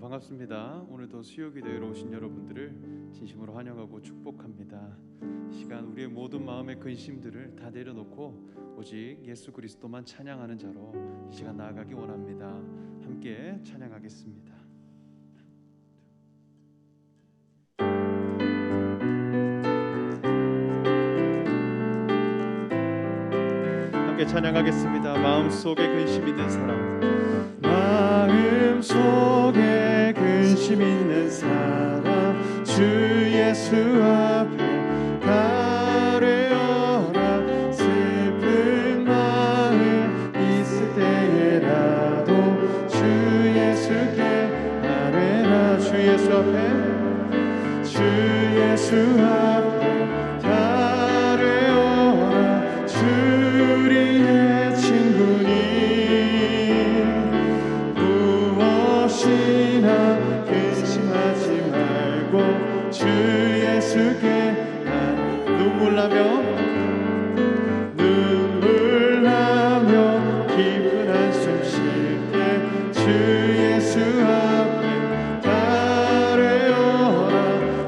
반갑습니다. 오늘도 수요기도회로 오신 여러분들을 진심으로 환영하고 축복합니다. 이 시간 우리의 모든 마음의 근심들을 다 내려놓고 오직 예수 그리스도만 찬양하는 자로 이 시간 나아가기 원합니다. 함께 찬양하겠습니다. 함께 찬양하겠습니다. 마음속에 근심 있는 사람, 마음속에 근심 있는 사람, 주 예수 앞에 가려라. 슬픈 마음 있을 때에라도 주 예수께 아뢰라. 주 예수 앞에, 주 예수 앞에 가려라. 주리의 친구니 무엇이나 근심하지 말고 주 예수께 눈물 나며 깊은 한숨 쉴 때 주 예수 앞에 가려라.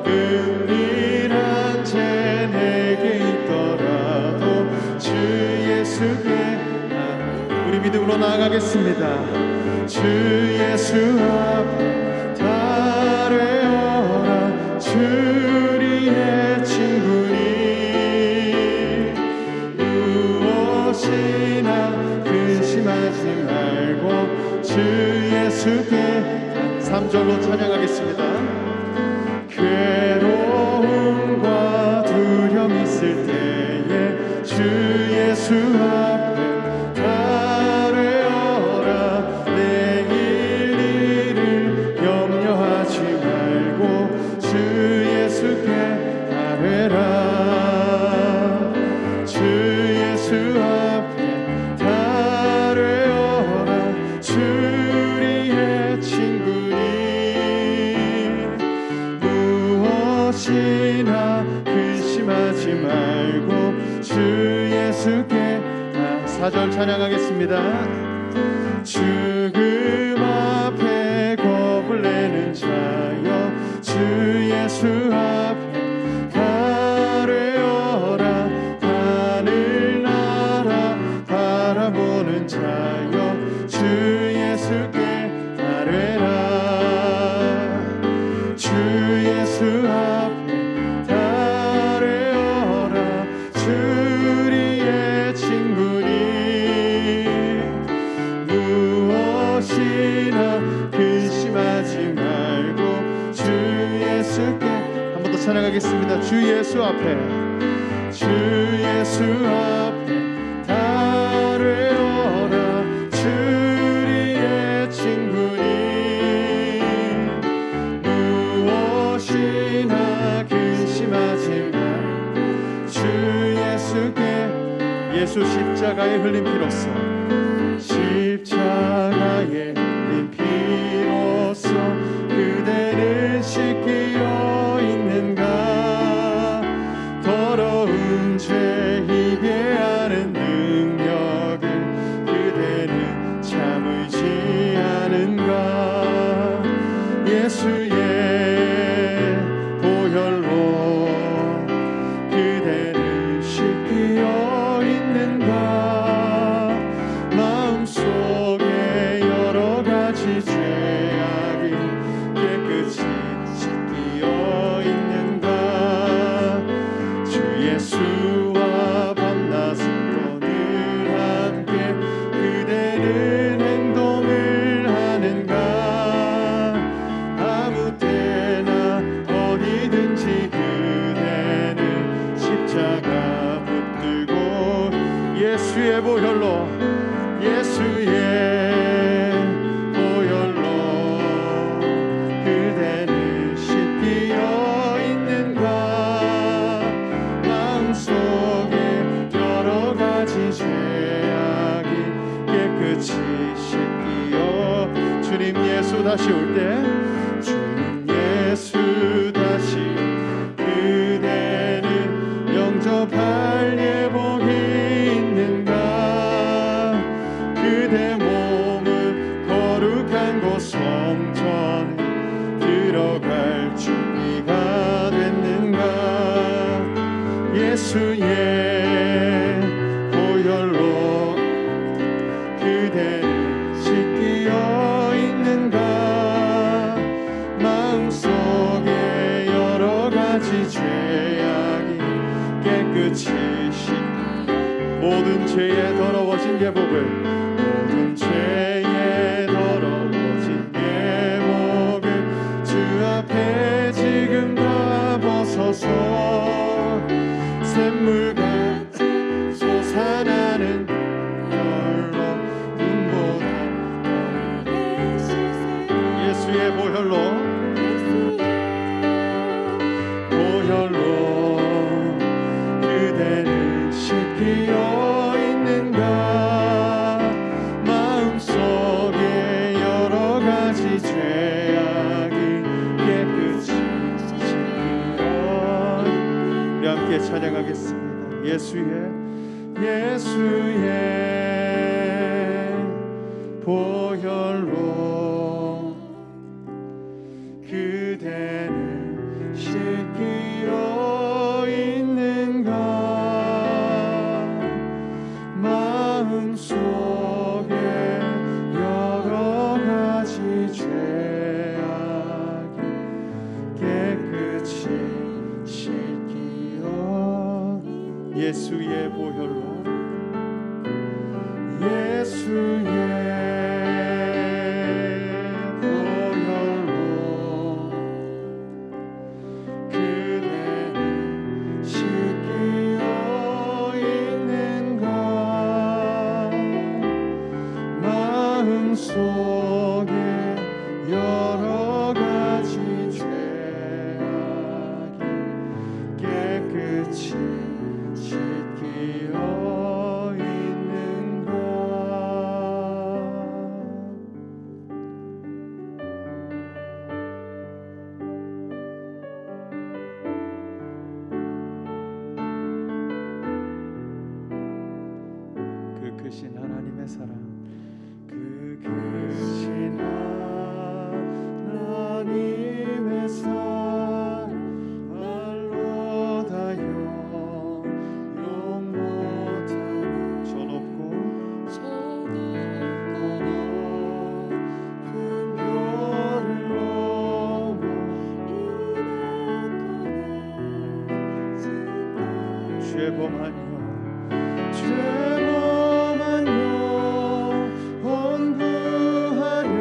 은밀한 죄 내게 있더라도 주 예수께 우리 믿음으로 나아가겠습니다. 주 예수 앞에 가려라. 주리의 친구니 무엇이나 근심하지 말고 주 예수께 3절로 찬양하겠습니다. 괴로움과 두려움 있을 때에 주 예수 앞에 가려라. 내일 일을 염려하지 말고 주 예수께 아뢰라. 주 예수 앞에 가려라. 주리의 친구니 무엇이나 근심하지 말고 주 예수께 4절 찬양하겠습니다. 죽음 앞에 겁을 내는 자여 주 예수 앞에 가려라. 하늘나라 바라보는 자여 주 예수께 아뢰라. 주 예수 앞에 가려라. 주리의 친구니 무엇이나 근심하지 말고 주 예수께 한 번 더 찬양하겠습니다. 주 예수 앞에, 주 예수 앞에 가려라. 주리의 친구니 무엇이나 근심하지 말고 주 예수께. 예수 십자가에 흘린 피로써, 십자가에 흘린 피로써 그대는 씻기어 있는가. 더러운 죄 희배하는 능력을 그대는 참으지 않은가. 예수의 보혈로 그대는 씻기어 있는가. 마음속에 여러 가지 죄악이 깨끗이 씻기어 있는가. 주 예수와 밤낮으로 늘 함께 그대는 행동을 하는가. 아무 때나 어디든지 그대는 십자가 붙들고 예수의 보혈로, 예수의 보혈로 그대는 씻기어 있는가. 마음속에 여러 가지 죄악이 깨끗이 씻기어. 주님 예수 다시 올 때, 주님 예수 다시 그대는 영접할 예복이 있는가. 그대 몸은 거룩한 곳 성전에 예수의 보혈로 그대를 씻기어 있는가 마음속에 여러 가지 죄악이 깨끗이 모든 죄에 더러워진 예복을 모든 죄에 더러워진 예복을 주 앞에 지금 다 벗어서 샘물같이 솟아나는 별로 눈보다 예수의 보혈로 그대를 씻기어 있는가 마음속에 여러 가지 죄악이 깨끗이 씻기어 우리 함께 찬양하겠습니다. 예수의 보혈로 그대를 씻기어 있는가 마음속에 여러 가지 죄악이 깨끗이 씻기어 예수의 보혈로 그대를 씻기어 있는가 마음속에 여러 가지 죄악이 깨끗이 씻기어 있는가 그 크신 하나님의 사랑 그 크신 하나님의 사랑 말로 다 용 못하는 저 높고 높은 별을 넘어 죄범하며 헌구하려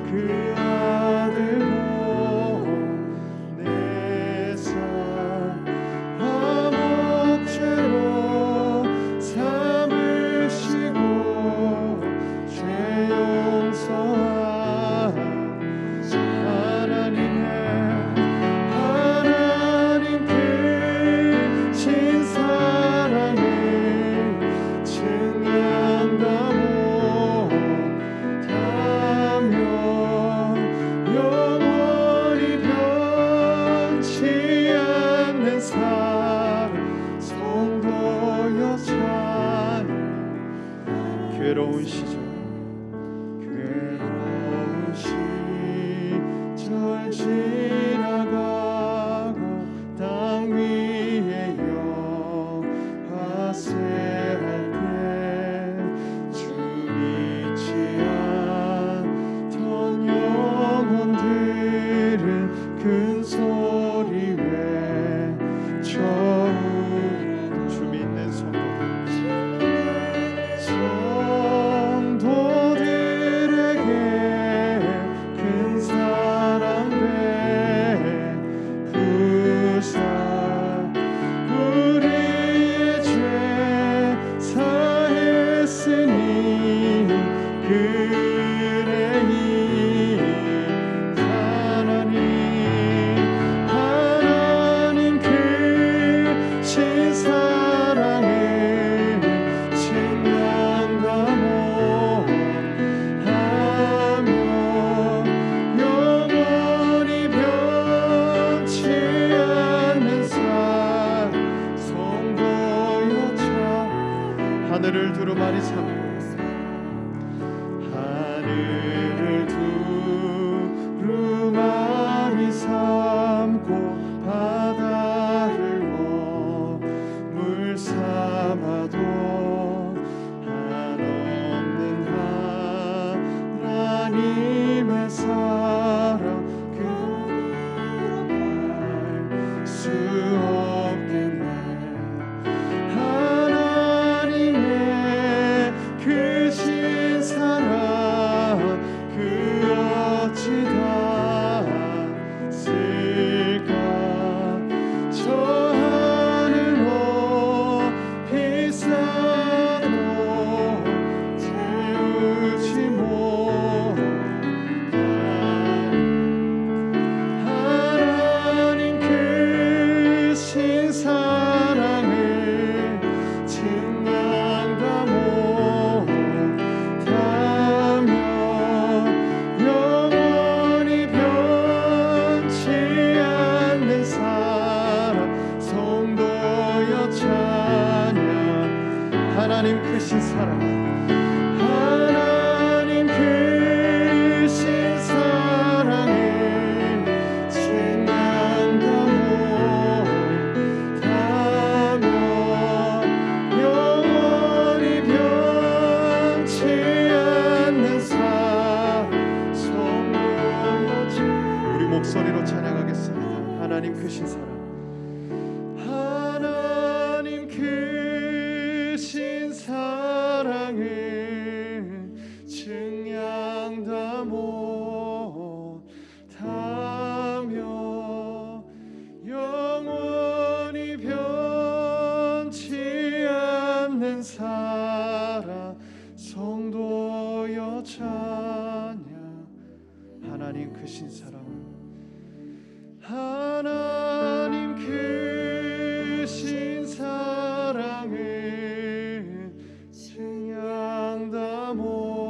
그 아들 보내사 화목제로 삼으시고 죄 용서한 하나님 크신 사랑을 증명하며 영원히 변치 않는 사랑 성도여 찬양 괴로운 시절 지나가고 땅 위에 영화세할 때 주 믿지 않던 영혼들은 큰 소리 외쳐우는 주 믿는 성도들에게 큰 사랑 베푸사 우리의 죄 사했으니 그래이 하나님 크신 사랑을 증명하며 영원히 변치 않는 사랑 성도여 참 하늘을 두루마리 삼고 하늘을 두루마리 삼고 바다를 하나님 크신 사랑, 하나님 크신 사랑을 증량하며 영원히 변치 않는 성도여. 우리 목소리로 찬양하겠습니다. 하나님 크신 사랑, 하나님 크신 사랑을 증량다 못하며 영원히 변치 않는 사랑 성도여 찬양. 하나님 크신 사랑, 하나님 크신 사랑을 증량다 못하며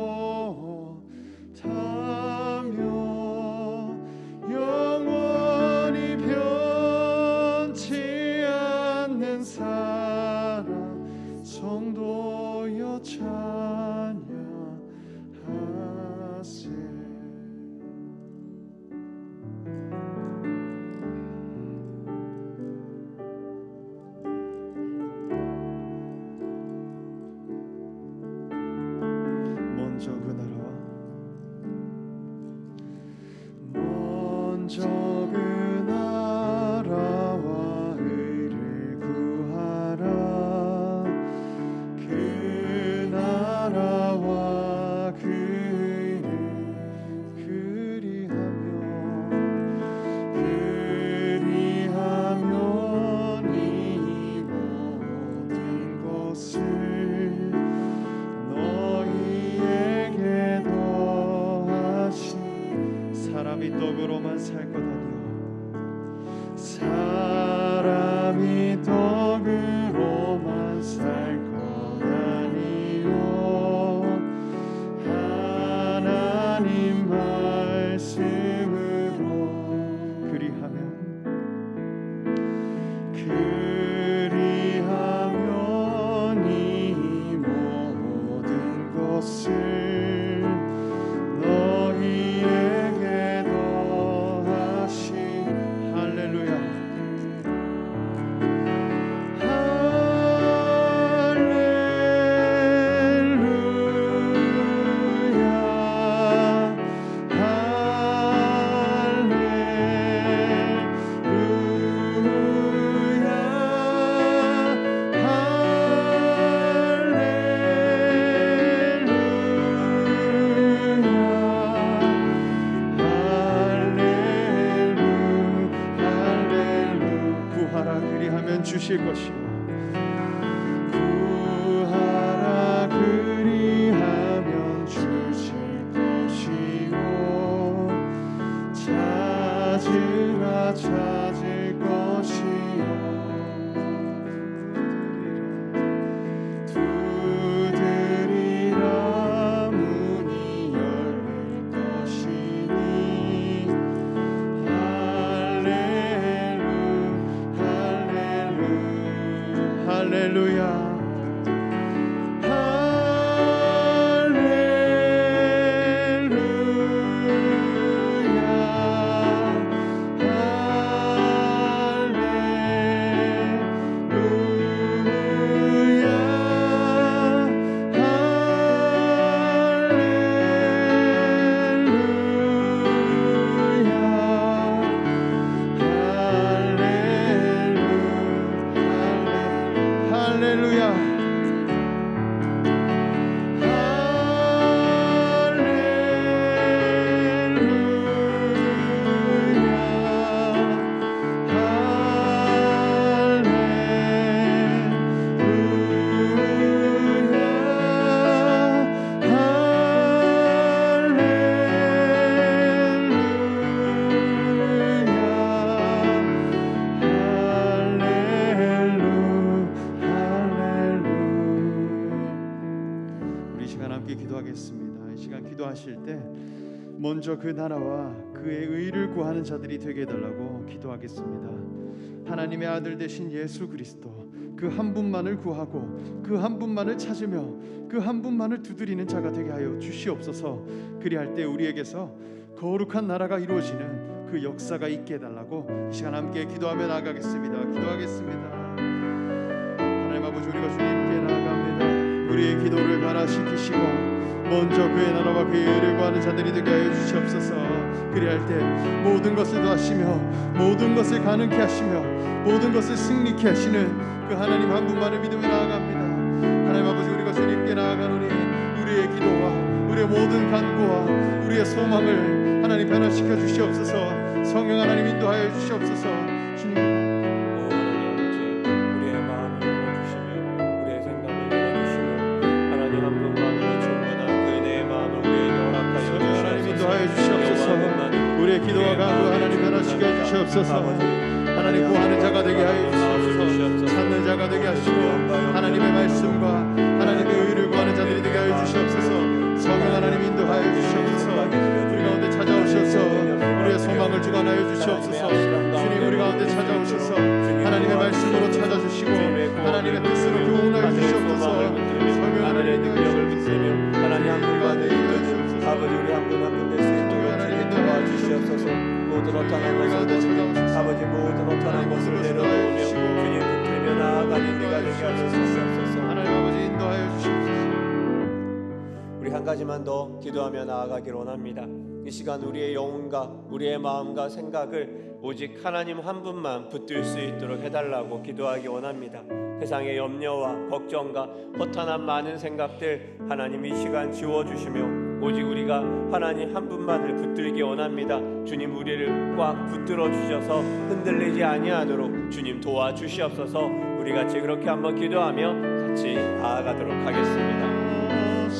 영원히 변치 않는 사랑 성도여 찬양하세. 먼저 그 나라와 의를 구하라. 그 나라와 그 의를 그리하면 이 모든 것을 너희에게 더하시. 사람이 떡으로만 살 것 아니요 사람이 떡으로만 살 것 아니요 하나님 말씀으로 그리하면 이 모든 것을 너희에게 더하시. 할렐루야. 그리하면 주실 것이요 구하라 그리하면 주실 것이요 찾으라 찾을 것이요 두드리라 문이 열릴 것이니. 할렐루야. 기도하실 때 먼저 그 나라와 그의 의를 구하는 자들이 되게 해달라고 기도하겠습니다. 하나님의 아들 되신 예수 그리스도, 그 한 분만을 구하고 그 한 분만을 찾으며 그 한 분만을 두드리는 자가 되게 하여 주시옵소서. 그리할 때 우리에게서 거룩한 나라가 이루어지는 그 역사가 있게 해달라고 이 시간 함께 기도하며 나아가겠습니다. 기도하겠습니다. 하나님 아버지, 우리가 주님께 나아갑니다. 우리의 기도를 변화시키시고 먼저 그의 나라와 그의 의를 구하는 자들이 되게 하여 주시옵소서. 그리할 때 모든 것을 도하시며 모든 것을 가능케 하시며 모든 것을 승리케 하시는 그 하나님 한 분만을 믿으며 나아갑니다. 하나님 아버지, 우리가 주님께 나아가노니 우리의 기도와 우리의 모든 간구와 우리의 소망을 하나님 변화시켜 주시옵소서. 성령 하나님 인도하여 주시옵소서. 주님, 하나님 아버지, 우리의 마음을 열어주시며 우리의 생각을 열어주시며 하나님 한 분만으로 충분한 그 은혜의 마음을 우리에게 허락하여 주시옵소서. 하나님 인도하여 주시옵소서. 우리의 기도와 간구 하나님 변화시켜 주시옵소서. 하나님 구하는 자가 되게 하여 주시옵소서. 찾는 자가 되게 하시고 하나님의 말씀과 하나님의 의를 구하는 자들이 되게 하여 주시옵소서. 성령 하나님 인도하여 주시옵소서. 우리 가운데 찾아오셔서 우리의 소망을 주관하여 주시옵소서. 주님, 우리 가운데 찾아오셔서 하나님의 말씀으로 찾아주시고 하나님의 뜻으로 교훈하여 주시옵소서. 성령 하나님의 능력을 붙들며 하나님 한 분만 되시옵소서. 아버지, 우리 한 분 한 분 될 수 있도록 주님 도와주시옵소서. 모든 어떠한 것을 아버지 모든 어떠한 것을 내려놓으며 주님 붙들며 나아가는 네가 되게 하여 주시옵소서. 하나님 아버지 인도하여 주시옵소서. 우리 한 가지만 더 기도하며 나아가기를 원합니다. 이 시간 우리의 영혼과 우리의 마음과 생각을 오직 하나님 한 분만 붙들 수 있도록 해달라고 기도하기 원합니다. 세상의 염려와 걱정과 허탄한 많은 생각들 하나님 이 시간 지워주시며 오직 우리가 하나님 한 분만을 붙들기 원합니다. 주님, 우리를 꽉 붙들어 주셔서 흔들리지 아니하도록 주님 도와주시옵소서. 우리 같이 그렇게 한번 기도하며 같이 나아가도록 하겠습니다.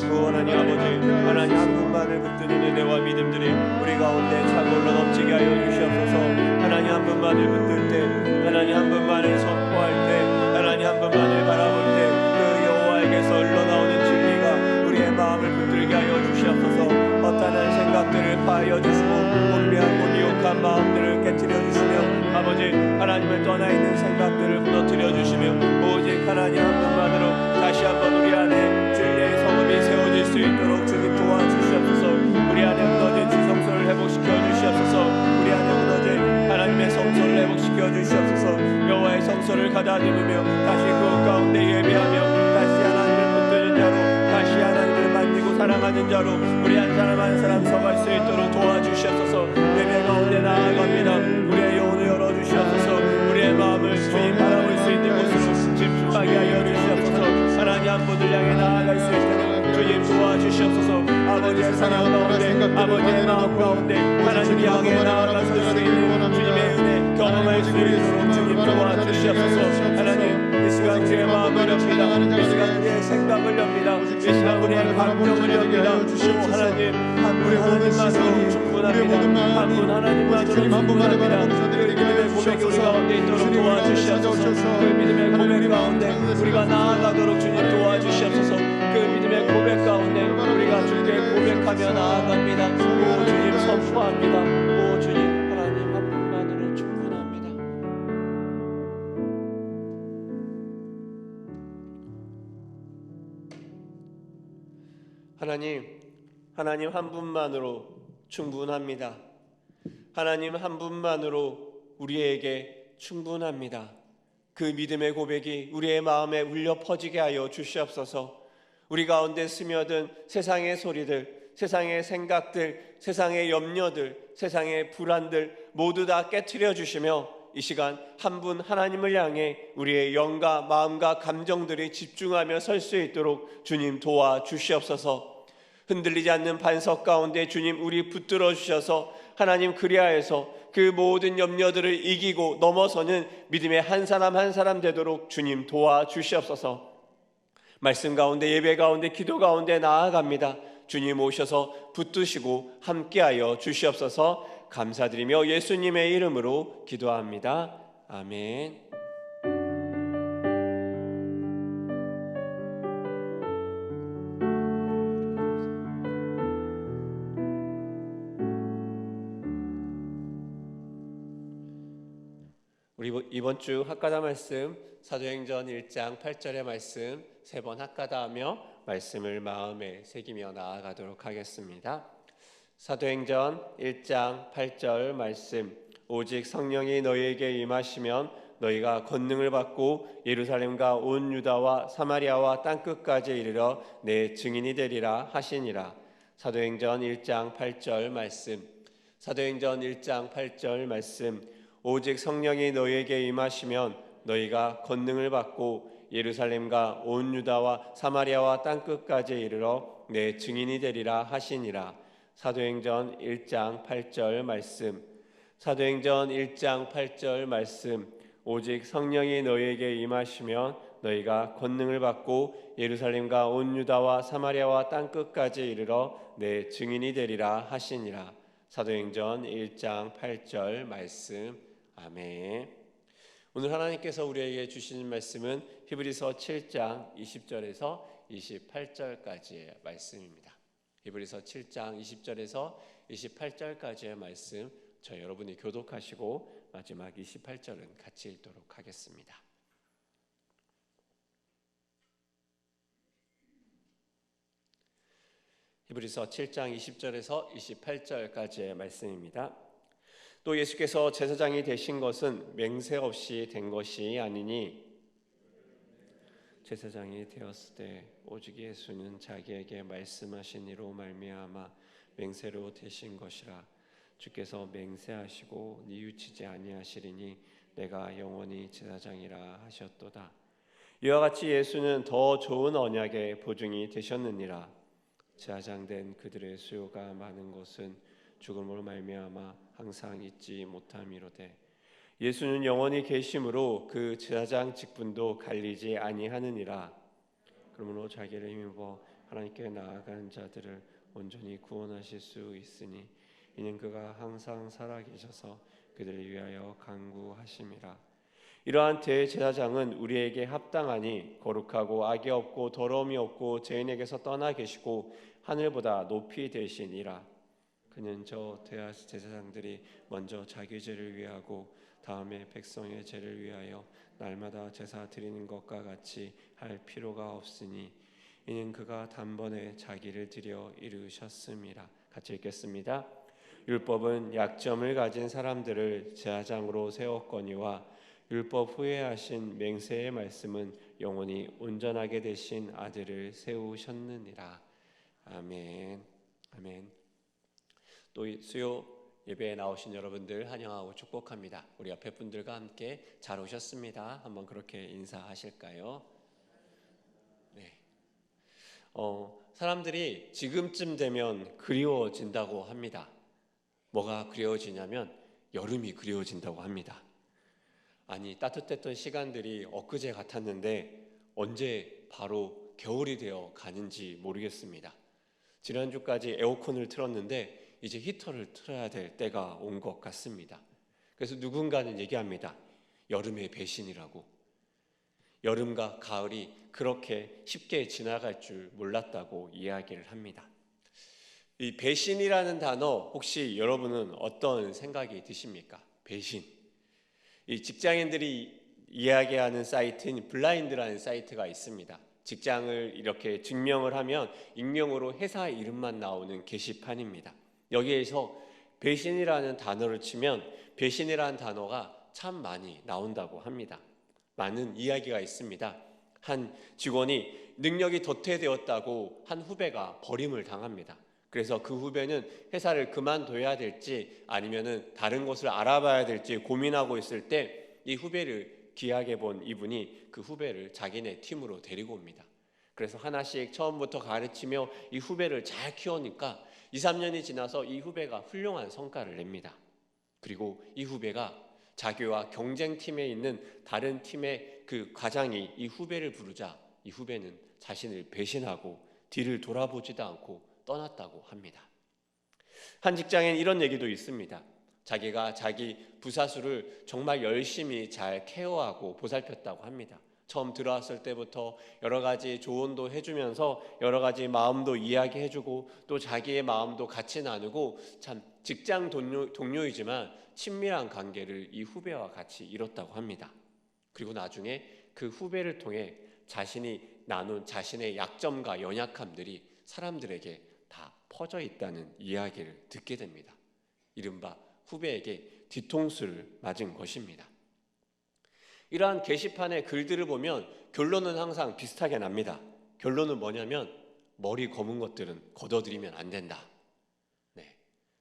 구원하니 아버지, 하나님 한 분만을 붙드는 은혜와 믿음들이 우리 가운데 차고올라 넘치게 하여 주시옵소서. 하나님 한 분만을 붙들 때, 하나님 한 분만을 선포할 때, 하나님 한 분만을 바라볼 때 그 여호와에게서 흘러나오는 진리가 우리의 마음을 붙들게 하여 주시옵소서. 허탄한 생각들을 파하여 주시고 혼미하고 미혹한 마음들을 깨트려 주시며 아버지, 하나님을 떠나 있는 생각들을 무너뜨려 주시며 오직 하나님 한 분만으로 다시 한번 우리 안에 진리의 성읍이 세워질 수 있도록 주님 도와주시옵소서. 우리 안에 무너진 지성소를 회복시켜 주시옵소서. 우리 안에 무너진 하나님의 성소를 회복시켜 주시옵소서. 여호와의 성소를 가다듬으며 다시 그 가운데 예배하며 다시 하나님을 붙드는 자로, 다시 하나님을 만지고 사랑하는 자로 우리 한 사람 한 사람 서갈 수 있도록 도와주시옵소서. 예배 가운데 나아갑니다. 우리의 영혼을 열어주시옵소서. 우리의 마음을 주님 바라볼 수 있는 곳으로 집중하게 하여 주시옵소서. 하나님 한 분을 향해 나아갈 수 있도록 주님 도와주시옵소서. 아버지의 사랑 가운데, 아버지의 마음 가운데 하나님 향해 나아갈 수 있는 주님의 은혜 경험할 수 있도록 주님 도와주시옵소서. 하나님, 이 시간 우리의 마음을 엽니다. 이 시간 우리의 생각을 엽니다. 이 시간 우리의 감정을 엽니다. 오 하나님, 한 분 하나님만으로 충분합니다. 한 분 하나님만으로 충분합니다. 그 믿음의 고백이 우리 가운데 있도록 도와주시옵소서. 그 믿음의 고백 가운데 우리가 나아가도록 주님 도와주시옵소서. 그 믿음의 고백 가운데 우리가 주께 고백하며 나아갑니다. 오 주님 선포합니다. 오 주님, 하나님 한 분만으로 충분합니다. 하나님 한 분만으로 충분합니다. 하나님 한 분만으로 우리에게 충분합니다. 그 믿음의 고백이 우리의 마음에 울려 퍼지게 하여 주시옵소서. 우리 가운데 스며든 세상의 소리들, 세상의 생각들, 세상의 염려들, 세상의 불안들 모두 다 깨트려 주시며 이 시간 한 분 하나님을 향해 우리의 영과 마음과 감정들이 집중하며 설 수 있도록 주님 도와주시옵소서. 흔들리지 않는 반석 가운데 주님 우리 붙들어 주셔서 하나님 그리하여서 그 모든 염려들을 이기고 넘어서는 믿음의 한 사람 한 사람 되도록 주님 도와주시옵소서. 말씀 가운데, 예배 가운데, 기도 가운데 나아갑니다. 주님 오셔서 붙드시고 함께하여 주시옵소서. 감사드리며 예수님의 이름으로 기도합니다. 아멘. 우리 이번 주 학가다 말씀 사도행전 1장 8절의 말씀 3번 학가다하며 말씀을 마음에 새기며 나아가도록 하겠습니다. 사도행전 1장 8절 말씀. 오직 성령이 너희에게 임하시면 너희가 권능을 받고 예루살렘과 온 유다와 사마리아와 땅끝까지 이르러 내 증인이 되리라 하시니라. 사도행전 1장 8절 말씀. 사도행전 1장 8절 말씀. 오직 성령이 너희에게 임하시면 너희가 권능을 받고 예루살렘과 온 유다와 사마리아와 땅끝까지 이르러 내 증인이 되리라 하시니라. 사도행전 1장 8절 말씀. 사도행전 1장 8절 말씀. 오직 성령이 너희에게 임하시면 너희가 권능을 받고 예루살렘과 온 유다와 사마리아와 땅끝까지 이르러 내 증인이 되리라 하시니라. 사도행전 1장 8절 말씀. 아멘. 오늘 하나님께서 우리에게 주시는 말씀은 히브리서 7장 20절에서 28절까지의 말씀입니다. 히브리서 7장 20절에서 28절까지의 말씀, 저 여러분이 교독하시고 마지막 28절은 같이 읽도록 하겠습니다. 히브리서 7장 20절에서 28절까지의 말씀입니다. 또 예수께서 제사장이 되신 것은 맹세 없이 된 것이 아니니 제사장이 되었을 때 오직 예수는 자기에게 말씀하신 이로 말미암아 맹세로 되신 것이라. 주께서 맹세하시고 뉘우치지 아니하시리니 내가 영원히 제사장이라 하셨도다. 이와 같이 예수는 더 좋은 언약의 보증이 되셨느니라. 제사장된 그들의 수요가 많은 것은 죽음으로 말미암아 항상 잊지 못함이로되 예수는 영원히 계심으로 그 제사장 직분도 갈리지 아니하느니라. 그러므로 자기를 힘입어 하나님께 나아간 자들을 온전히 구원하실 수 있으니 이는 그가 항상 살아계셔서 그들을 위하여 간구하심이라. 이러한 대제사장은 우리에게 합당하니 거룩하고 악이 없고 더러움이 없고 죄인에게서 떠나 계시고 하늘보다 높이 되시니라. 그는 저 대제사장들이 먼저 자기 죄를 위하고 다음에 백성의 죄를 위하여 날마다 제사 드리는 것과 같이 할 필요가 없으니 이는 그가 단번에 자기를 드려 이루셨음이라. 같이 읽겠습니다. 율법은 약점을 가진 사람들을 제사장으로 세웠거니와 율법 후에 하신 맹세의 말씀은 영원히 온전하게 되신 아들을 세우셨느니라. 아멘. 아멘. 또 수요 예배에 나오신 여러분들 환영하고 축복합니다. 우리 옆에 분들과 함께 잘 오셨습니다. 한번 그렇게 인사하실까요? 네. 사람들이 지금쯤 되면 그리워진다고 합니다. 뭐가 그리워지냐면 여름이 그리워진다고 합니다. 아니, 따뜻했던 시간들이 엊그제 같았는데 언제 바로 겨울이 되어 가는지 모르겠습니다. 지난주까지 에어컨을 틀었는데 이제 히터를 틀어야 될 때가 온 것 같습니다. 그래서 누군가는 얘기합니다. 여름의 배신이라고. 여름과 가을이 그렇게 쉽게 지나갈 줄 몰랐다고 이야기를 합니다. 이 배신이라는 단어 혹시 여러분은 어떤 생각이 드십니까? 배신. 이 직장인들이 이야기하는 사이트인 블라인드라는 사이트가 있습니다. 직장을 이렇게 증명을 하면 익명으로 회사 이름만 나오는 게시판입니다. 여기에서 배신이라는 단어를 치면 배신이라는 단어가 참 많이 나온다고 합니다. 많은 이야기가 있습니다. 한 직원이 능력이 도태되었다고 한 후배가 버림을 당합니다. 그래서 그 후배는 회사를 그만둬야 될지 아니면은 다른 곳을 알아봐야 될지 고민하고 있을 때 이 후배를 귀하게 본 이분이 그 후배를 자기네 팀으로 데리고 옵니다. 그래서 하나씩 처음부터 가르치며 이 후배를 잘 키우니까 2, 3년이 지나서 이 후배가 훌륭한 성과를 냅니다. 그리고 이 후배가 자기와 경쟁팀에 있는 다른 팀의 그 과장이 이 후배를 부르자 이 후배는 자신을 배신하고 뒤를 돌아보지도 않고 떠났다고 합니다. 한 직장엔 이런 얘기도 있습니다. 자기가 자기 부사수를 정말 열심히 잘 케어하고 보살폈다고 합니다. 처음 들어왔을 때부터 여러 가지 조언도 해주면서 여러 가지 마음도 이야기해주고 또 자기의 마음도 같이 나누고 참 직장 동료이지만 친밀한 관계를 이 후배와 같이 이뤘다고 합니다. 그리고 나중에 그 후배를 통해 자신이 나눈 자신의 약점과 연약함들이 사람들에게 다 퍼져 있다는 이야기를 듣게 됩니다. 이른바 후배에게 뒤통수를 맞은 것입니다. 이러한 게시판의 글들을 보면 결론은 항상 비슷하게 납니다. 결론은 뭐냐면 머리 검은 것들은 걷어들이면 안 된다. 네.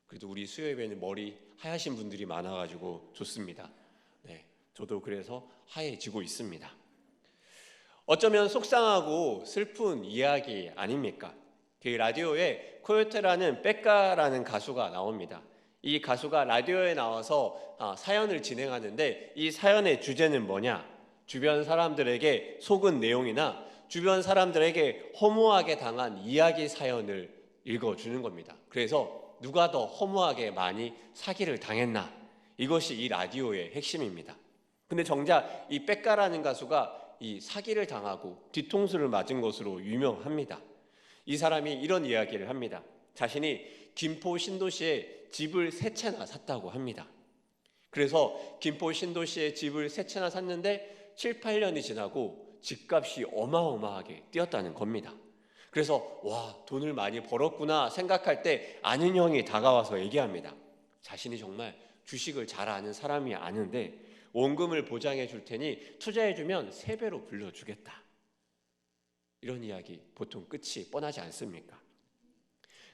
그래도 우리 수요예배는 머리 하얗신 분들이 많아가지고 좋습니다. 네. 저도 그래서 하얘지고 있습니다. 어쩌면 속상하고 슬픈 이야기 아닙니까? 그 라디오에 코요테라는 빽가라는 가수가 나옵니다. 이 가수가 라디오에 나와서 사연을 진행하는데 이 사연의 주제는 뭐냐? 주변 사람들에게 속은 내용이나 주변 사람들에게 허무하게 당한 이야기 사연을 읽어주는 겁니다. 그래서 누가 더 허무하게 많이 사기를 당했나? 이것이 이 라디오의 핵심입니다. 근데 정작 이 빽가라는 가수가 이 사기를 당하고 뒤통수를 맞은 것으로 유명합니다. 이 사람이 이런 이야기를 합니다. 자신이 김포 신도시에 집을 3채나 샀다고 합니다. 그래서 김포 신도시에 집을 3채나 샀는데 7, 8년이 지나고 집값이 어마어마하게 뛰었다는 겁니다. 그래서 와, 돈을 많이 벌었구나 생각할 때 아는 형이 다가와서 얘기합니다. 자신이 정말 주식을 잘 아는 사람이 아는데 원금을 보장해 줄 테니 투자해 주면 3배로 불려주겠다. 이런 이야기 보통 끝이 뻔하지 않습니까?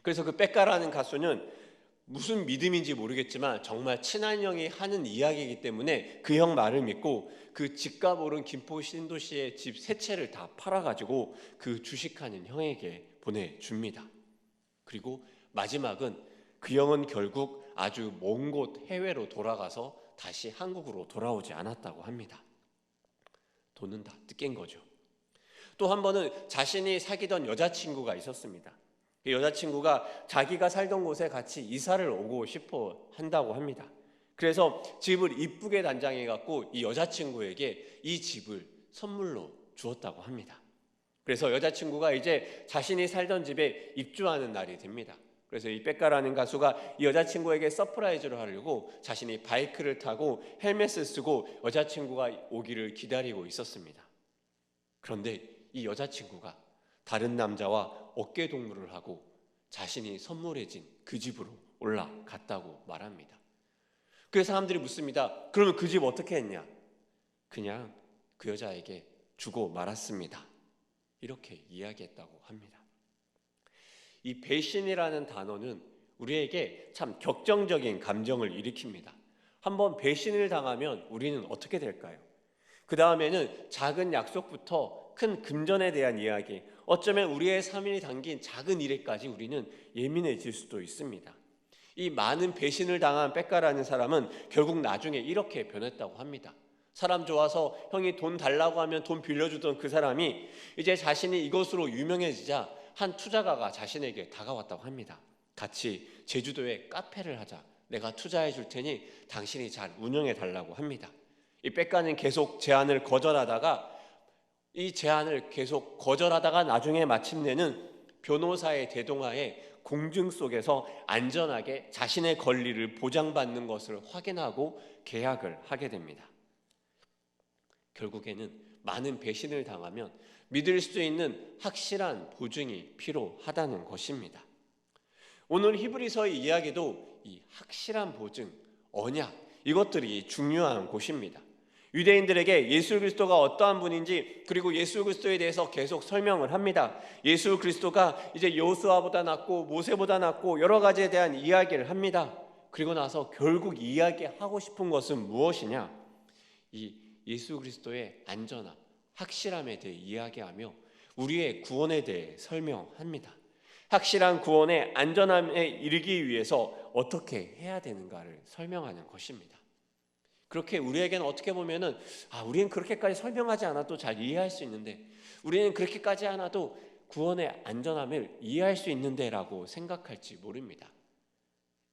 그래서 그 빽가라는 가수는 무슨 믿음인지 모르겠지만 정말 친한 형이 하는 이야기이기 때문에 그 형 말을 믿고 그 집값 오른 김포 신도시의 집 3채를 다 팔아가지고 그 주식하는 형에게 보내줍니다. 그리고 마지막은 그 형은 결국 아주 먼 곳 해외로 돌아가서 다시 한국으로 돌아오지 않았다고 합니다. 돈은 다 뜯긴 거죠. 또 한 번은 자신이 사귀던 여자친구가 있었습니다. 그 여자친구가 자기가 살던 곳에 같이 이사를 오고 싶어 한다고 합니다. 그래서 집을 이쁘게 단장해 갖고 이 여자친구에게 이 집을 선물로 주었다고 합니다. 그래서 여자친구가 이제 자신이 살던 집에 입주하는 날이 됩니다. 그래서 이 빽가라는 가수가 이 여자친구에게 서프라이즈를 하려고 자신이 바이크를 타고 헬멧을 쓰고 여자친구가 오기를 기다리고 있었습니다. 그런데 이 여자친구가 다른 남자와 어깨 동무를 하고 자신이 선물해진 그 집으로 올라갔다고 말합니다. 그래서 사람들이 묻습니다. 그러면 그 집 어떻게 했냐? 그냥 그 여자에게 주고 말았습니다. 이렇게 이야기했다고 합니다. 이 배신이라는 단어는 우리에게 참 격정적인 감정을 일으킵니다. 한번 배신을 당하면 우리는 어떻게 될까요? 그 다음에는 작은 약속부터 큰 금전에 대한 이야기, 어쩌면 우리의 삶이 담긴 작은 일에까지 우리는 예민해질 수도 있습니다. 이 많은 배신을 당한 빽가라는 사람은 결국 나중에 이렇게 변했다고 합니다. 사람 좋아서 형이 돈 달라고 하면 돈 빌려주던 그 사람이 이제 자신이 이것으로 유명해지자 한 투자가가 자신에게 다가왔다고 합니다. 같이 제주도에 카페를 하자. 내가 투자해 줄 테니 당신이 잘 운영해 달라고 합니다. 이 빽가는 계속 제안을 거절하다가 나중에 마침내는 변호사의 대동하에 공증 속에서 안전하게 자신의 권리를 보장받는 것을 확인하고 계약을 하게 됩니다. 결국에는 많은 배신을 당하면 믿을 수 있는 확실한 보증이 필요하다는 것입니다. 오늘 히브리서의 이야기도 이 확실한 보증, 언약, 이것들이 중요한 곳입니다. 유대인들에게 예수 그리스도가 어떠한 분인지 그리고 예수 그리스도에 대해서 계속 설명을 합니다. 예수 그리스도가 이제 여호수아보다 낫고 모세보다 낫고 여러 가지에 대한 이야기를 합니다. 그리고 나서 결국 이야기하고 싶은 것은 무엇이냐? 이 예수 그리스도의 안전함, 확실함에 대해 이야기하며 우리의 구원에 대해 설명합니다. 확실한 구원의 안전함에 이르기 위해서 어떻게 해야 되는가를 설명하는 것입니다. 그렇게 우리에게는 어떻게 보면은 우리는 그렇게까지 설명하지 않아도 잘 이해할 수 있는데 우리는 그렇게까지 않아도 구원의 안전함을 이해할 수 있는데 라고 생각할지 모릅니다.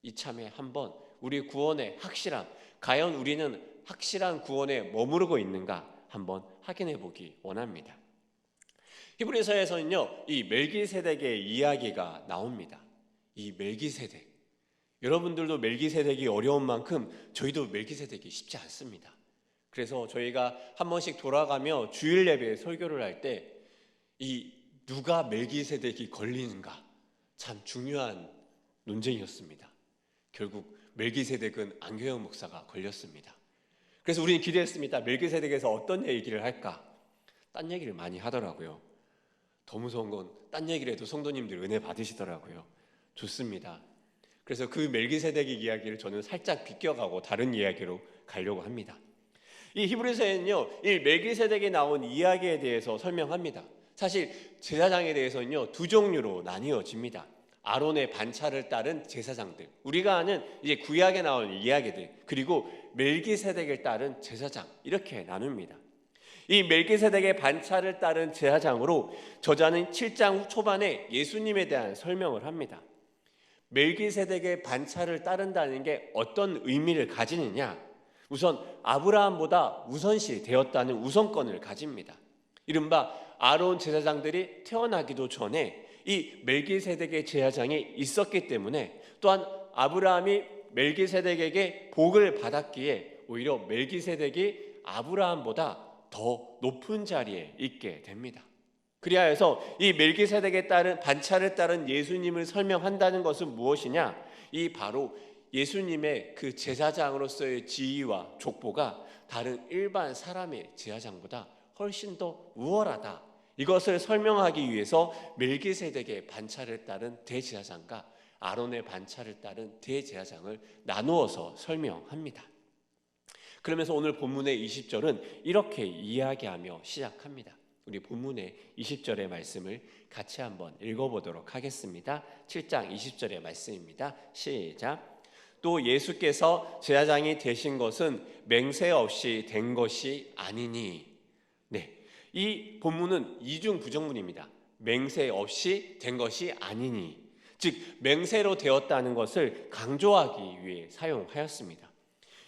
이참에 한번 우리 구원의 확실함, 과연 우리는 확실한 구원에 머무르고 있는가 한번 확인해 보기 원합니다. 히브리서에서는요, 이 멜기세덱의 이야기가 나옵니다. 이 멜기세덱, 여러분들도 멜기세덱이 어려운 만큼 저희도 멜기세덱이 쉽지 않습니다. 그래서 저희가 한 번씩 돌아가며 주일 예배 설교를 할 때 이 누가 멜기세덱이 걸리는가 참 중요한 논쟁이었습니다. 결국 멜기세덱은 안교영 목사가 걸렸습니다. 그래서 우리는 기대했습니다. 멜기세덱에서 어떤 얘기를 할까? 딴 얘기를 많이 하더라고요. 더 무서운 건 딴 얘기를 해도 성도님들 은혜 받으시더라고요. 좋습니다. 그래서 그 멜기세덱의 이야기를 저는 살짝 비껴가고 다른 이야기로 가려고 합니다. 이 히브리서에는요, 이 멜기세덱이 나온 이야기에 대해서 설명합니다. 사실 제사장에 대해서는요, 두 종류로 나뉘어집니다. 아론의 반차를 따른 제사장들, 우리가 아는 이제 구약에 나온 이야기들, 그리고 멜기세덱을 따른 제사장, 이렇게 나눕니다. 이 멜기세덱의 반차를 따른 제사장으로 저자는 7장 초반에 예수님에 대한 설명을 합니다. 멜기세덱의 반차를 따른다는 게 어떤 의미를 가지느냐? 우선 아브라함보다 우선시 되었다는 우선권을 가집니다. 이른바 아론 제사장들이 태어나기도 전에 이 멜기세덱의 제사장이 있었기 때문에, 또한 아브라함이 멜기세덱에게 복을 받았기에 오히려 멜기세덱이 아브라함보다 더 높은 자리에 있게 됩니다. 그리하여서 이 멜기세덱에 따른 반차를 따른 예수님을 설명한다는 것은 무엇이냐? 이 바로 예수님의 그 제사장으로서의 지위와 족보가 다른 일반 사람의 제사장보다 훨씬 더 우월하다, 이것을 설명하기 위해서 멜기세덱의 반차를 따른 대제사장과 아론의 반차를 따른 대제사장을 나누어서 설명합니다. 그러면서 오늘 본문의 20절은 이렇게 이야기하며 시작합니다. 우리 본문의 20절의 말씀을 같이 한번 읽어보도록 하겠습니다. 7장 20절의 말씀입니다. 시작. 또 예수께서 제사장이 되신 것은 맹세 없이 된 것이 아니니. 네, 이 본문은 이중 부정문입니다. 맹세 없이 된 것이 아니니, 즉 맹세로 되었다는 것을 강조하기 위해 사용하였습니다.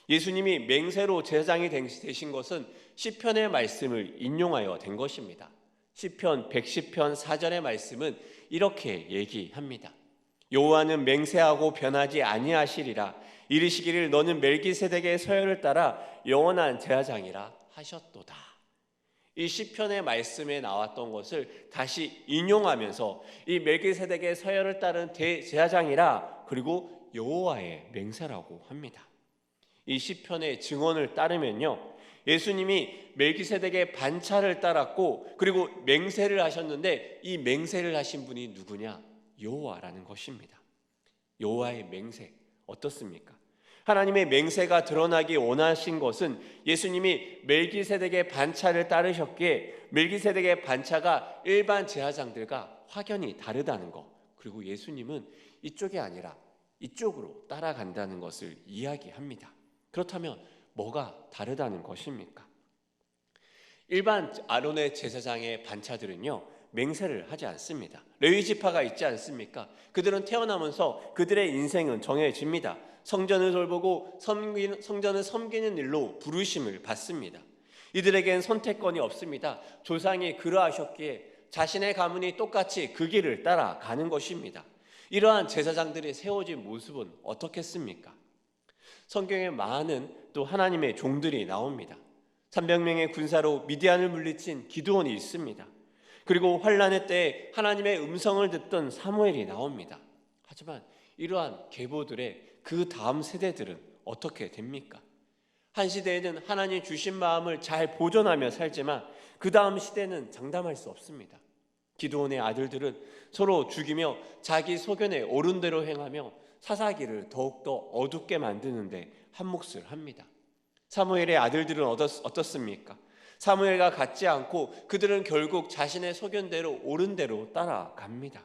예수님이 맹세로 제사장이 되신 것은 시편의 말씀을 인용하여 된 것입니다. 시편 110편 4절의 말씀은 이렇게 얘기합니다. 여호와는 맹세하고 변하지 아니하시리라. 이르시기를 너는 멜기세덱의 서열을 따라 영원한 제사장이라 하셨도다. 이 시편의 말씀에 나왔던 것을 다시 인용하면서 이 멜기세덱의 서열을 따른 대제사장이라, 그리고 여호와의 맹세라고 합니다. 이 시편의 증언을 따르면요, 예수님이 멜기세덱의 반차를 따랐고 그리고 맹세를 하셨는데, 이 맹세를 하신 분이 누구냐? 여호와라는 것입니다. 여호와의 맹세 어떻습니까? 하나님의 맹세가 드러나기 원하신 것은 예수님이 멜기세덱의 반차를 따르셨기에 멜기세덱의 반차가 일반 제사장들과 확연히 다르다는 것, 그리고 예수님은 이쪽이 아니라 이쪽으로 따라간다는 것을 이야기합니다. 그렇다면 뭐가 다르다는 것입니까? 일반 아론의 제사장의 반차들은요, 맹세를 하지 않습니다. 레위 지파가 있지 않습니까? 그들은 태어나면서 그들의 인생은 정해집니다. 성전을 돌보고 성전을 섬기는 일로 부르심을 받습니다. 이들에겐 선택권이 없습니다. 조상이 그러하셨기에 자신의 가문이 똑같이 그 길을 따라가는 것입니다. 이러한 제사장들이 세워진 모습은 어떻겠습니까? 성경에 많은 또 하나님의 종들이 나옵니다. 300명의 군사로 미디안을 물리친 기드온이 있습니다. 그리고 환난의 때에 하나님의 음성을 듣던 사무엘이 나옵니다. 하지만 이러한 계보들의 그 다음 세대들은 어떻게 됩니까? 한 시대에는 하나님 주신 마음을 잘 보존하며 살지만 그 다음 시대는 장담할 수 없습니다. 기드온의 아들들은 서로 죽이며 자기 소견에 옳은 대로 행하며 사사기를 더욱더 어둡게 만드는데 한몫을 합니다. 사무엘의 아들들은 어떻습니까? 사무엘과 같지 않고 그들은 결국 자신의 소견대로 옳은 대로 따라갑니다.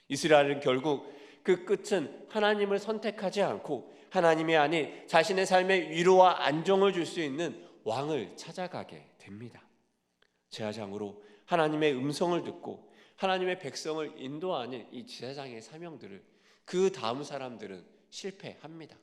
이스라엘은 결국 그 끝은 하나님을 선택하지 않고 하나님이 아닌 자신의 삶에 위로와 안정을 줄 수 있는 왕을 찾아가게 됩니다. 제사장으로 하나님의 음성을 듣고 하나님의 백성을 인도하는 이 제사장의 사명들을 그 다음 사람들은 실패합니다.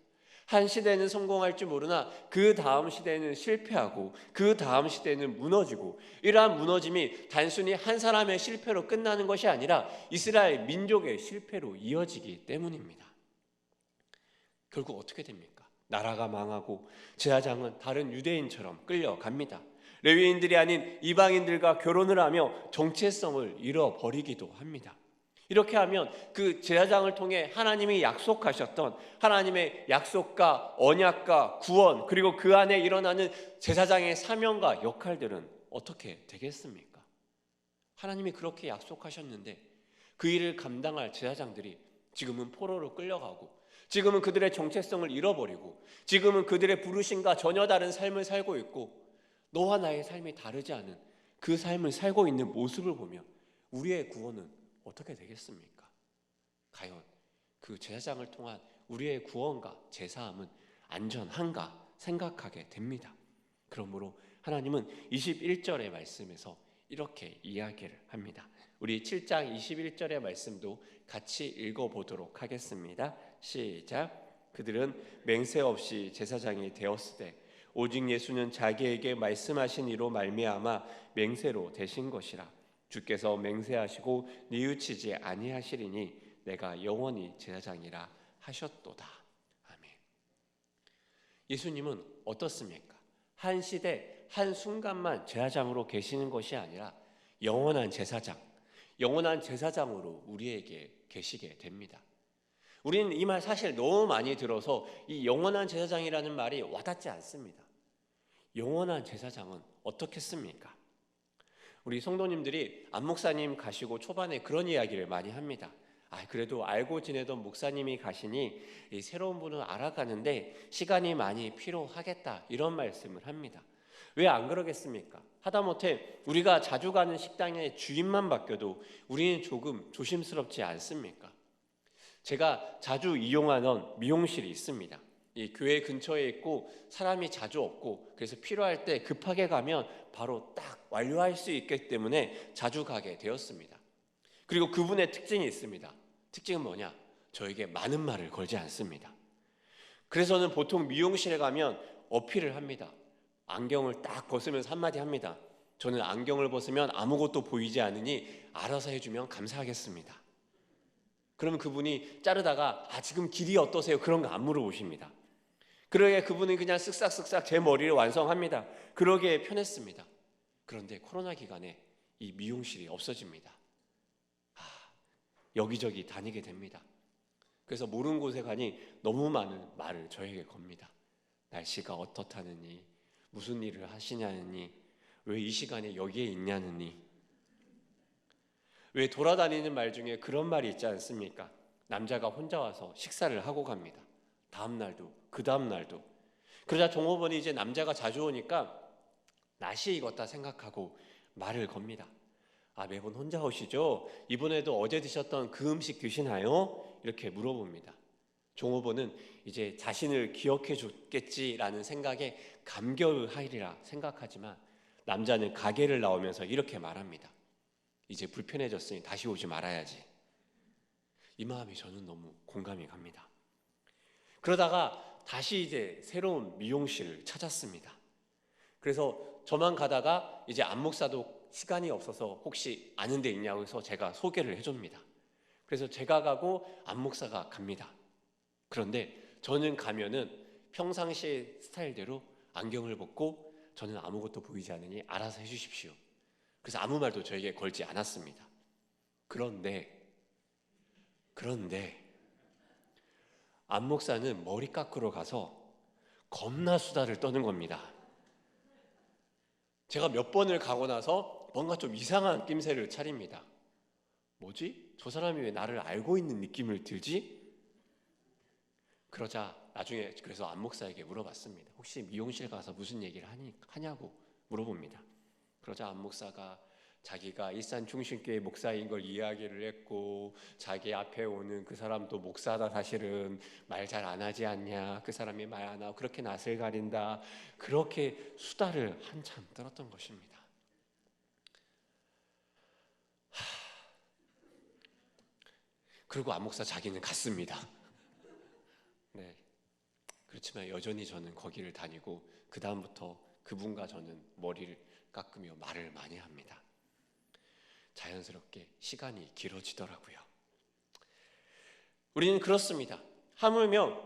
한 시대는 성공할 줄 모르나 그 다음 시대는 실패하고 그 다음 시대는 무너지고, 이러한 무너짐이 단순히 한 사람의 실패로 끝나는 것이 아니라 이스라엘 민족의 실패로 이어지기 때문입니다. 결국 어떻게 됩니까? 나라가 망하고 제사장은 다른 유대인처럼 끌려갑니다. 레위인들이 아닌 이방인들과 결혼을 하며 정체성을 잃어버리기도 합니다. 이렇게 하면 그 제사장을 통해 하나님이 약속하셨던 하나님의 약속과 언약과 구원, 그리고 그 안에 일어나는 제사장의 사명과 역할들은 어떻게 되겠습니까? 하나님이 그렇게 약속하셨는데 그 일을 감당할 제사장들이 지금은 포로로 끌려가고, 지금은 그들의 정체성을 잃어버리고, 지금은 그들의 부르심과 전혀 다른 삶을 살고 있고, 너와 나의 삶이 다르지 않은 그 삶을 살고 있는 모습을 보며 우리의 구원은 어떻게 되겠습니까? 과연 그 제사장을 통한 우리의 구원과 제사함은 안전한가 생각하게 됩니다. 그러므로 하나님은 21절의 말씀에서 이렇게 이야기를 합니다. 우리 7장 21절의 말씀도 같이 읽어보도록 하겠습니다. 시작. 그들은 맹세 없이 제사장이 되었으되 오직 예수는 자기에게 말씀하신 이로 말미암아 맹세로 되신 것이라. 주께서 맹세하시고 뉘우치지 아니하시리니 내가 영원히 제사장이라 하셨도다. 아멘. 예수님은 어떻습니까? 한 시대 한 순간만 제사장으로 계시는 것이 아니라 영원한 제사장, 영원한 제사장으로 우리에게 계시게 됩니다. 우리는 이 말 사실 너무 많이 들어서 이 영원한 제사장이라는 말이 와닿지 않습니다. 영원한 제사장은 어떻겠습니까? 우리 성도님들이 안 목사님 가시고 초반에 그런 이야기를 많이 합니다. 그래도 알고 지내던 목사님이 가시니 이 새로운 분을 알아가는데 시간이 많이 필요하겠다, 이런 말씀을 합니다. 왜 안 그러겠습니까? 하다못해 우리가 자주 가는 식당의 주인만 바뀌어도 우리는 조금 조심스럽지 않습니까? 제가 자주 이용하는 미용실이 있습니다. 이 교회 근처에 있고 사람이 자주 없고, 그래서 필요할 때 급하게 가면 바로 딱 완료할 수 있기 때문에 자주 가게 되었습니다. 그리고 그분의 특징이 있습니다. 특징은 뭐냐? 저에게 많은 말을 걸지 않습니다. 그래서는 보통 미용실에 가면 어필을 합니다. 안경을 딱 벗으면서 한마디 합니다. 저는 안경을 벗으면 아무것도 보이지 않으니 알아서 해주면 감사하겠습니다. 그러면 그분이 자르다가 지금 길이 어떠세요? 그런 거 안 물어보십니다. 그러게 그분은 그냥 쓱싹쓱싹 제 머리를 완성합니다. 그러기에 편했습니다. 그런데 코로나 기간에 이 미용실이 없어집니다. 여기저기 다니게 됩니다. 그래서 모르는 곳에 가니 너무 많은 말을 저에게 겁니다. 날씨가 어떻다느니, 무슨 일을 하시냐느니, 왜 이 시간에 여기에 있냐느니. 왜 돌아다니는 말 중에 그런 말이 있지 않습니까? 남자가 혼자 와서 식사를 하고 갑니다. 다음 날도, 그 다음 날도. 그러자 종업원이 이제 남자가 자주 오니까 낯이 익었다 생각하고 말을 겁니다. 매번 혼자 오시죠? 이번에도 어제 드셨던 그 음식 드시나요? 이렇게 물어봅니다. 종업원은 이제 자신을 기억해 줬겠지라는 생각에 감겨하리라 생각하지만, 남자는 가게를 나오면서 이렇게 말합니다. 이제 불편해졌으니 다시 오지 말아야지. 이 마음이 저는 너무 공감이 갑니다. 그러다가 다시 이제 새로운 미용실을 찾았습니다. 그래서 저만 가다가 이제 안 목사도 시간이 없어서 혹시 아는 데 있냐고 해서 제가 소개를 해줍니다. 그래서 제가 가고 안 목사가 갑니다. 그런데 저는 가면은 평상시 스타일대로 안경을 벗고 저는 아무것도 보이지 않으니 알아서 해주십시오. 그래서 아무 말도 저에게 걸지 않았습니다. 그런데 안 목사는 머리 깎으러 가서 겁나 수다를 떠는 겁니다. 제가 몇 번을 가고 나서 뭔가 좀 이상한 낌새를 차립니다. 뭐지? 저 사람이 왜 나를 알고 있는 느낌을 들지? 그러자 나중에 그래서 안 목사에게 물어봤습니다. 혹시 미용실 가서 무슨 얘기를 하냐고 물어봅니다. 그러자 안 목사가 자기가 일산 충신교회 목사인 걸 이야기를 했고, 자기 앞에 오는 그 사람도 목사다, 사실은 말 잘 안 하지 않냐, 그 사람이 말 안 하고 그렇게 낯을 가린다, 그렇게 수다를 한참 떨었던 것입니다. 그리고 안 목사 자기는 갔습니다. 네. 그렇지만 여전히 저는 거기를 다니고 그 다음부터 그분과 저는 머리를 깎으며 말을 많이 합니다. 자연스럽게 시간이 길어지더라고요. 우리는 그렇습니다. 하물며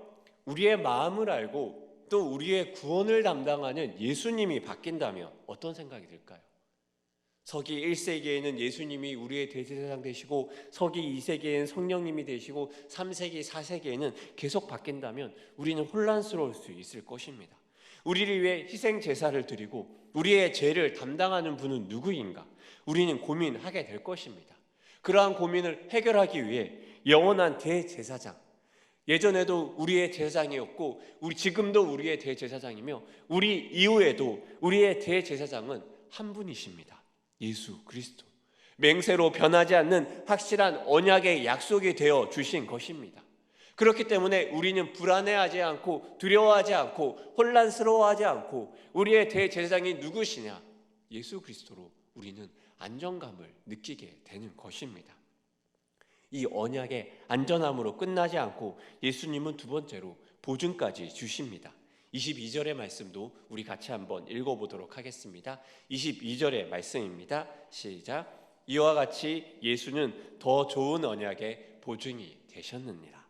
우리의 마음을 알고 또 우리의 구원을 담당하는 예수님이 바뀐다면 어떤 생각이 들까요? 서기 1세기에는 예수님이 우리의 대제사장 되시고 서기 2세기에는 성령님이 되시고 3세기, 4세기에는 계속 바뀐다면 우리는 혼란스러울 수 있을 것입니다. 우리를 위해 희생 제사를 드리고 우리의 죄를 담당하는 분은 누구인가? 우리는 고민하게 될 것입니다. 그러한 고민을 해결하기 위해 영원한 대제사장, 예전에도 우리의 제사장이었고 지금도 우리의 대제사장이며 우리 이후에도 우리의 대제사장은 한 분이십니다. 예수 그리스도. 맹세로 변하지 않는 확실한 언약의 약속이 되어 주신 것입니다. 그렇기 때문에 우리는 불안해하지 않고 두려워하지 않고 혼란스러워하지 않고 우리의 대제사장이 누구시냐? 예수 그리스도로 우리는 안정감을 느끼게 되는 것입니다. 이 언약의 안전함으로 끝나지 않고 예수님은 두 번째로 보증까지 주십니다. 22절의 말씀도 우리 같이 한번 읽어보도록 하겠습니다. 22절의 말씀입니다. 시작. 이와 같이 예수는 더 좋은 언약의 보증이 되셨느니라.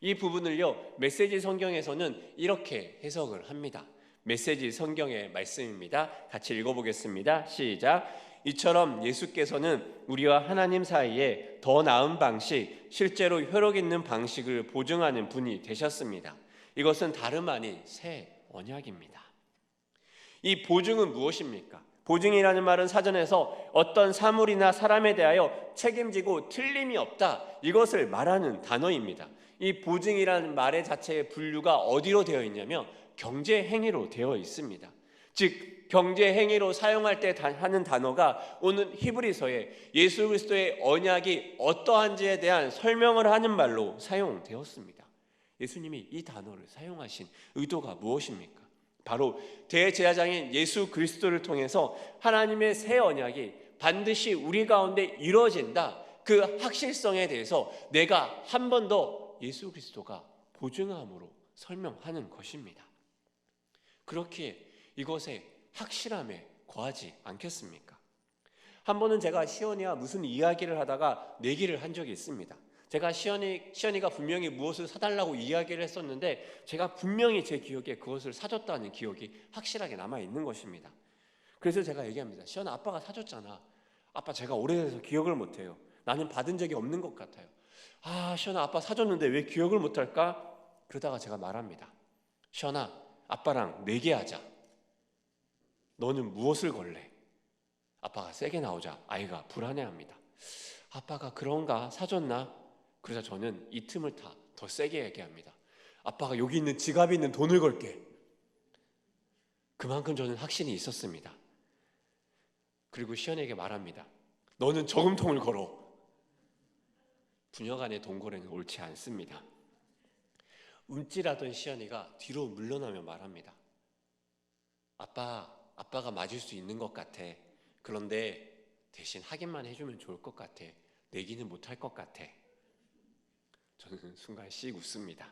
이 부분을요, 메시지 성경에서는 이렇게 해석을 합니다. 메시지 성경의 말씀입니다. 같이 읽어보겠습니다. 시작. 이처럼 예수께서는 우리와 하나님 사이에 더 나은 방식, 실제로 효력 있는 방식을 보증하는 분이 되셨습니다. 이것은 다름 아닌 새 언약입니다. 이 보증은 무엇입니까? 보증이라는 말은 사전에서 어떤 사물이나 사람에 대하여 책임지고 틀림이 없다, 이것을 말하는 단어입니다. 이 보증이라는 말의 자체의 분류가 어디로 되어 있냐면 경제행위로 되어 있습니다. 즉 경제행위로 사용할 때 하는 단어가 오늘 히브리서에 예수 그리스도의 언약이 어떠한지에 대한 설명을 하는 말로 사용되었습니다. 예수님이 이 단어를 사용하신 의도가 무엇입니까? 바로 대제사장인 예수 그리스도를 통해서 하나님의 새 언약이 반드시 우리 가운데 이루어진다, 그 확실성에 대해서 내가 한 번 더 예수 그리스도가 보증함으로 설명하는 것입니다. 그렇기에 이것의 확실함에 거하지 않겠습니까? 한 번은 제가 시연이와 무슨 이야기를 하다가 내기를 한 적이 있습니다. 제가 시연이가 분명히 무엇을 사달라고 이야기를 했었는데 제가 분명히 제 기억에 그것을 사줬다는 기억이 확실하게 남아있는 것입니다. 그래서 제가 얘기합니다. 시연아, 아빠가 사줬잖아. 아빠 제가 오래돼서 기억을 못해요. 나는 받은 적이 없는 것 같아요. 아, 시연아, 아빠 사줬는데 왜 기억을 못할까? 그러다가 제가 말합니다. 시연아, 아빠랑 내기하자. 너는 무엇을 걸래? 아빠가 세게 나오자 아이가 불안해합니다. 아빠가 그런가? 사줬나? 그러자 저는 이 틈을 타 더 세게 얘기합니다. 아빠가 여기 있는 지갑에 있는 돈을 걸게. 그만큼 저는 확신이 있었습니다. 그리고 시연에게 말합니다. 너는 저금통을 걸어. 부녀간의 동거래는 옳지 않습니다. 움찔하던 시연이가 뒤로 물러나며 말합니다. 아빠가 맞을 수 있는 것 같아. 그런데 대신 확인만 해주면 좋을 것 같아. 내기는 못할 것 같아. 저는 순간 씩 웃습니다.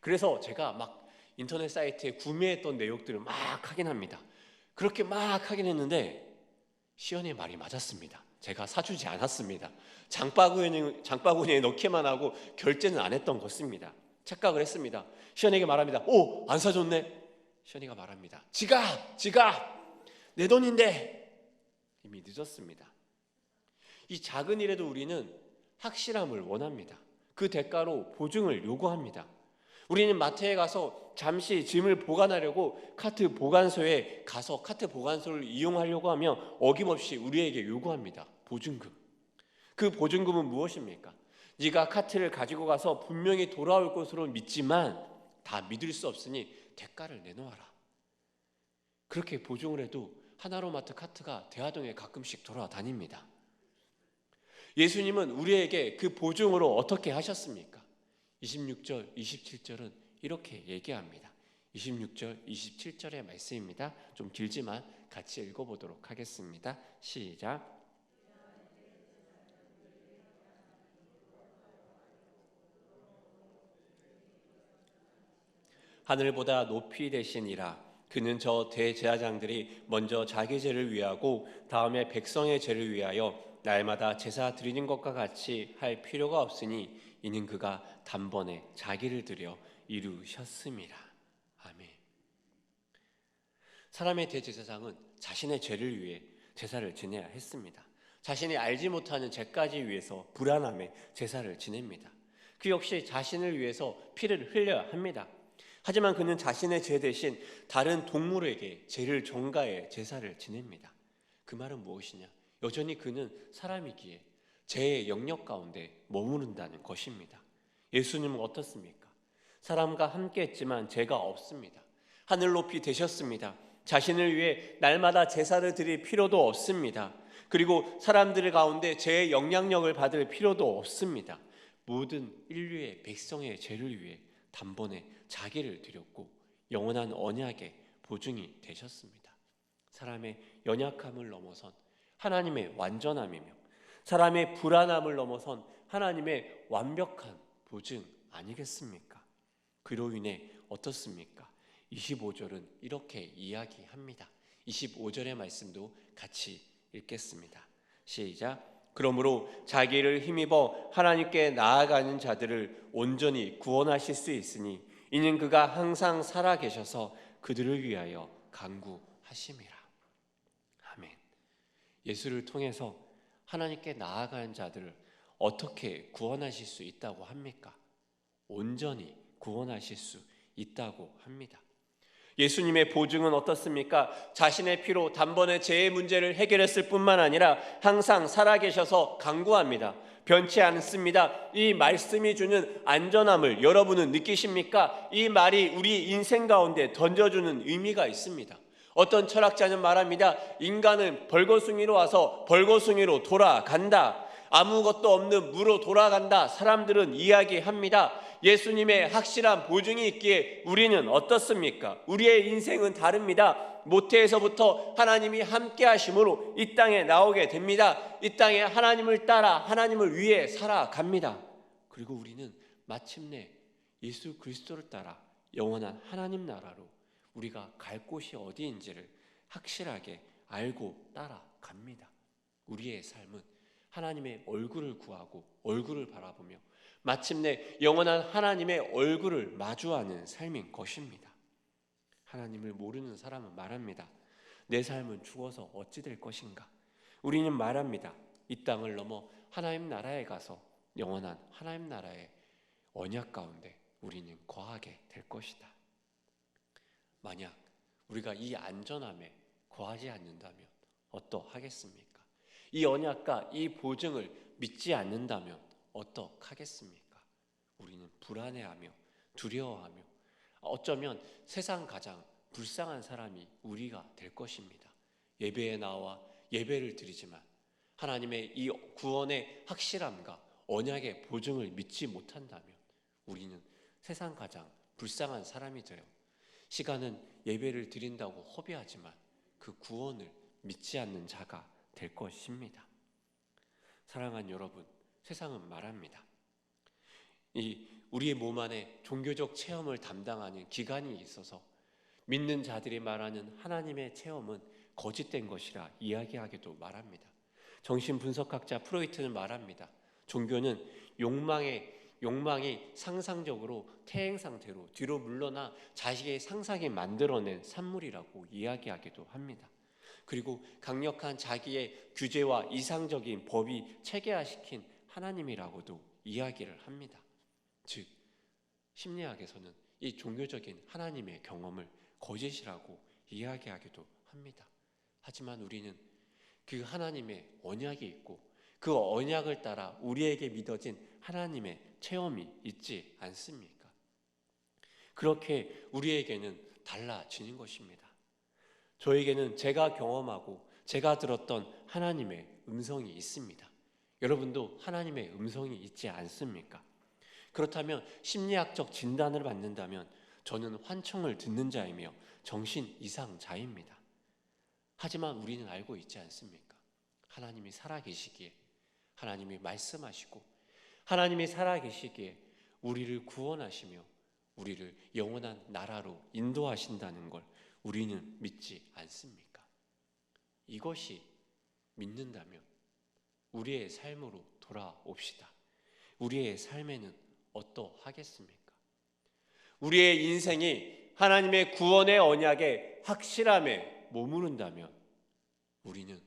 그래서 제가 막 인터넷 사이트에 구매했던 내역들을 막 확인합니다. 그렇게 막 하긴 했는데 시연이의 말이 맞았습니다. 제가 사주지 않았습니다. 장바구니에 넣기만 하고 결제는 안 했던 것입니다. 착각을 했습니다. 시연이에게 말합니다. 오, 안 사줬네. 시연이가 말합니다. 지갑 내 돈인데. 이미 늦었습니다. 이 작은 일에도 우리는 확실함을 원합니다. 그 대가로 보증을 요구합니다. 우리는 마트에 가서 잠시 짐을 보관하려고 카트 보관소에 가서 카트 보관소를 이용하려고 하면 어김없이 우리에게 요구합니다. 보증금. 그 보증금은 무엇입니까? 네가 카트를 가지고 가서 분명히 돌아올 것으로 믿지만 다 믿을 수 없으니 대가를 내놓아라. 그렇게 보증을 해도 하나로마트 카트가 대화동에 가끔씩 돌아다닙니다. 예수님은 우리에게 그 보증으로 어떻게 하셨습니까? 26절, 27절은 이렇게 얘기합니다. 26절, 27절의 말씀입니다. 좀 길지만 같이 읽어보도록 하겠습니다. 시작. 하늘보다 높이 되시니라. 그는 저 대제사장들이 먼저 자기 죄를 위하고 다음에 백성의 죄를 위하여 날마다 제사 드리는 것과 같이 할 필요가 없으니 이는 그가 단번에 자기를 드려 이루셨음이라. 아멘. 사람의 대제사장은 자신의 죄를 위해 제사를 지내야 했습니다. 자신이 알지 못하는 죄까지 위해서 불안함에 제사를 지냅니다. 그 역시 자신을 위해서 피를 흘려야 합니다. 하지만 그는 자신의 죄 대신 다른 동물에게 죄를 전가해 제사를 지냅니다. 그 말은 무엇이냐? 여전히 그는 사람이기에 죄의 영역 가운데 머무른다는 것입니다. 예수님은 어떻습니까? 사람과 함께 했지만 죄가 없습니다. 하늘 높이 되셨습니다. 자신을 위해 날마다 제사를 드릴 필요도 없습니다. 그리고 사람들 가운데 죄의 영향력을 받을 필요도 없습니다. 모든 인류의 백성의 죄를 위해 단번에 자기를 드렸고 영원한 언약의 보증이 되셨습니다. 사람의 연약함을 넘어선 하나님의 완전함이며 사람의 불안함을 넘어선 하나님의 완벽한 보증 아니겠습니까? 그로 인해 어떻습니까? 25절은 이렇게 이야기합니다. 25절의 말씀도 같이 읽겠습니다. 시작. 그러므로 자기를 힘입어 하나님께 나아가는 자들을 온전히 구원하실 수 있으니 이는 그가 항상 살아계셔서 그들을 위하여 간구하심이라. 아멘. 예수를 통해서 하나님께 나아가는 자들을 어떻게 구원하실 수 있다고 합니까? 온전히 구원하실 수 있다고 합니다. 예수님의 보증은 어떻습니까? 자신의 피로 단번에 죄의 문제를 해결했을 뿐만 아니라 항상 살아계셔서 간구합니다. 변치 않습니다. 이 말씀이 주는 안전함을 여러분은 느끼십니까? 이 말이 우리 인생 가운데 던져주는 의미가 있습니다. 어떤 철학자는 말합니다. 인간은 벌거숭이로 와서 벌거숭이로 돌아간다. 아무것도 없는 무로 돌아간다. 사람들은 이야기합니다. 예수님의 확실한 보증이 있기에 우리는 어떻습니까? 우리의 인생은 다릅니다. 모태에서부터 하나님이 함께 하심으로 이 땅에 나오게 됩니다. 이 땅에 하나님을 따라 하나님을 위해 살아갑니다. 그리고 우리는 마침내 예수 그리스도를 따라 영원한 하나님 나라로 우리가 갈 곳이 어디인지를 확실하게 알고 따라갑니다. 우리의 삶은 하나님의 얼굴을 구하고 얼굴을 바라보며 마침내 영원한 하나님의 얼굴을 마주하는 삶인 것입니다. 하나님을 모르는 사람은 말합니다. 내 삶은 죽어서 어찌 될 것인가? 우리는 말합니다. 이 땅을 넘어 하나님 나라에 가서 영원한 하나님 나라의 언약 가운데 우리는 거하게 될 것이다. 만약 우리가 이 안전함에 거하지 않는다면 어떠하겠습니까? 이 언약과 이 보증을 믿지 않는다면 어떡하겠습니까? 우리는 불안해하며 두려워하며 어쩌면 세상 가장 불쌍한 사람이 우리가 될 것입니다. 예배에 나와 예배를 드리지만 하나님의 이 구원의 확실함과 언약의 보증을 믿지 못한다면 우리는 세상 가장 불쌍한 사람이 되어 시간은 예배를 드린다고 허비하지만 그 구원을 믿지 않는 자가 될 것입니다. 사랑하는 여러분, 세상은 말합니다. 우리의 몸 안에 종교적 체험을 담당하는 기관이 있어서 믿는 자들이 말하는 하나님의 체험은 거짓된 것이라 이야기하기도 말합니다. 정신분석학자 프로이트는 말합니다. 종교는 욕망이 상상적으로 퇴행 상태로 뒤로 물러나 자식의 상상이 만들어낸 산물이라고 이야기하기도 합니다. 그리고 강력한 자기의 규제와 이상적인 법이 체계화시킨 하나님이라고도 이야기를 합니다. 즉, 심리학에서는 이 종교적인 하나님의 경험을 거짓이라고 이야기하기도 합니다. 하지만 우리는 그 하나님의 언약이 있고 그 언약을 따라 우리에게 믿어진 하나님의 체험이 있지 않습니까? 그렇게 우리에게는 달라지는 것입니다. 저에게는 제가 경험하고 제가 들었던 하나님의 음성이 있습니다. 여러분도 하나님의 음성이 있지 않습니까? 그렇다면 심리학적 진단을 받는다면 저는 환청을 듣는 자이며 정신 이상자입니다. 하지만 우리는 알고 있지 않습니까? 하나님이 살아계시기에 하나님이 말씀하시고 하나님이 살아계시기에 우리를 구원하시며 우리를 영원한 나라로 인도하신다는 걸 우리는 믿지 않습니까? 이것이 믿는다면 우리의 삶으로 돌아옵시다. 우리의 삶에는 어떠하겠습니까? 우리의 인생이 하나님의 구원의 언약에 확실함에 머무른다면 우리는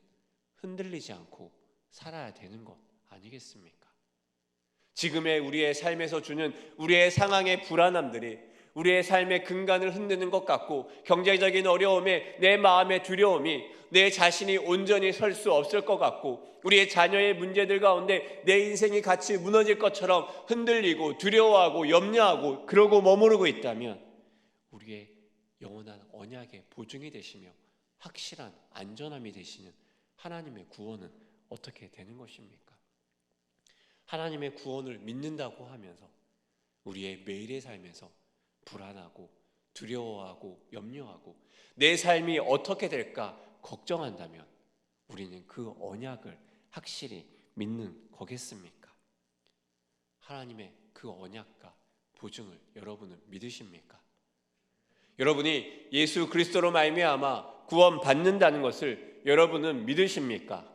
흔들리지 않고 살아야 되는 것 아니겠습니까? 지금의 우리의 삶에서 주는 우리의 상황의 불안함들이 우리의 삶의 근간을 흔드는 것 같고, 경제적인 어려움에 내 마음의 두려움이 내 자신이 온전히 설 수 없을 것 같고, 우리의 자녀의 문제들 가운데 내 인생이 같이 무너질 것처럼 흔들리고 두려워하고 염려하고 그러고 머무르고 있다면 우리의 영원한 언약의 보증이 되시며 확실한 안전함이 되시는 하나님의 구원은 어떻게 되는 것입니까? 하나님의 구원을 믿는다고 하면서 우리의 매일의 삶에서 불안하고 두려워하고 염려하고 내 삶이 어떻게 될까 걱정한다면 우리는 그 언약을 확실히 믿는 거겠습니까? 하나님의 그 언약과 보증을 여러분은 믿으십니까? 여러분이 예수 그리스도로 말미암아 구원받는다는 것을 여러분은 믿으십니까?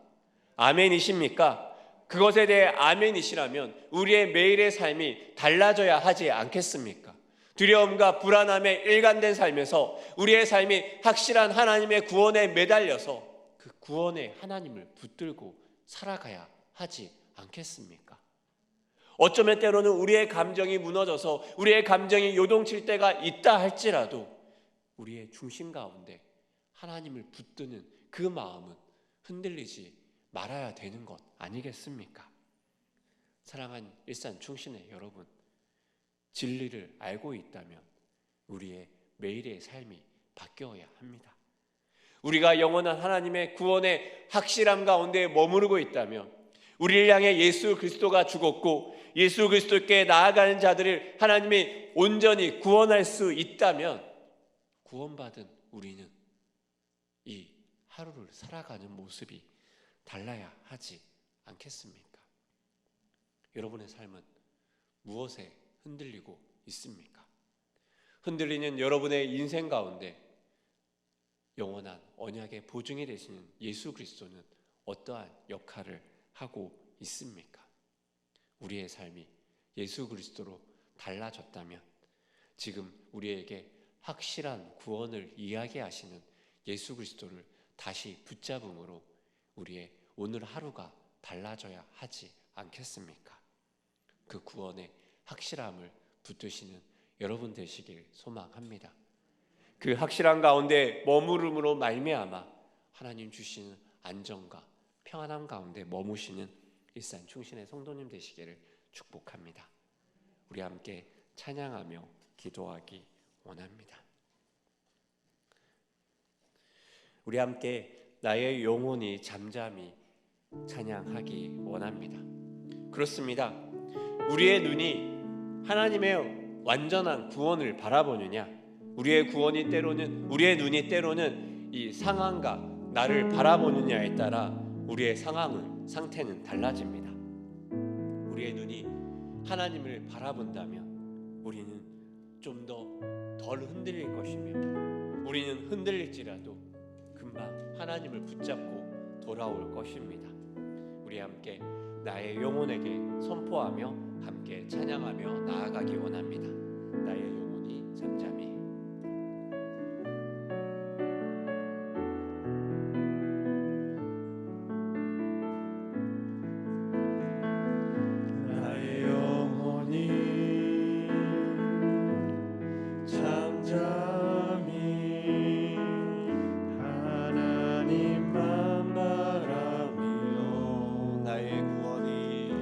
아멘이십니까? 그것에 대해 아멘이시라면 우리의 매일의 삶이 달라져야 하지 않겠습니까? 두려움과 불안함에 일관된 삶에서 우리의 삶이 확실한 하나님의 구원에 매달려서 그 구원의 하나님을 붙들고 살아가야 하지 않겠습니까? 어쩌면 때로는 우리의 감정이 무너져서 우리의 감정이 요동칠 때가 있다 할지라도 우리의 중심 가운데 하나님을 붙드는 그 마음은 흔들리지 말아야 되는 것 아니겠습니까? 사랑하는 일산 충신의 여러분, 진리를 알고 있다면 우리의 매일의 삶이 바뀌어야 합니다. 우리가 영원한 하나님의 구원의 확실함 가운데 머무르고 있다면, 우리를 향해 예수 그리스도가 죽었고 예수 그리스도께 나아가는 자들을 하나님이 온전히 구원할 수 있다면 구원받은 우리는 이 하루를 살아가는 모습이 달라야 하지 않겠습니까? 여러분의 삶은 무엇에 흔들리고 있습니까? 흔들리는 여러분의 인생 가운데 영원한 언약의 보증이 되시는 예수 그리스도는 어떠한 역할을 하고 있습니까? 우리의 삶이 예수 그리스도로 달라졌다면 지금 우리에게 확실한 구원을 이야기하시는 예수 그리스도를 다시 붙잡음으로 우리의 오늘 하루가 달라져야 하지 않겠습니까? 그 구원의 확실함을 붙드시는 여러분 되시길 소망합니다. 그 확실한 가운데 머무름으로 말미암아 하나님 주시는 안정과 평안함 가운데 머무시는 일산 충신의 성도님 되시기를 축복합니다. 우리 함께 찬양하며 기도하기 원합니다. 우리 함께 나의 영혼이 잠잠히 찬양하기 원합니다. 그렇습니다. 우리의 눈이 하나님의 완전한 구원을 바라보느냐, 우리의 눈이 때로는 이 상황과 나를 바라보느냐에 따라 우리의 상태는 달라집니다. 우리의 눈이 하나님을 바라본다면 우리는 좀 덜 흔들릴 것이며, 우리는 흔들릴지라도 금방 하나님을 붙잡고 돌아올 것입니다. 우리 함께 나의 영혼에게 선포하며 함께 찬양하며 나아가기 원합니다. 나의 영혼이 잠잠히. 나의 영혼이 잠잠히 하나님만 바라며 나의 구원이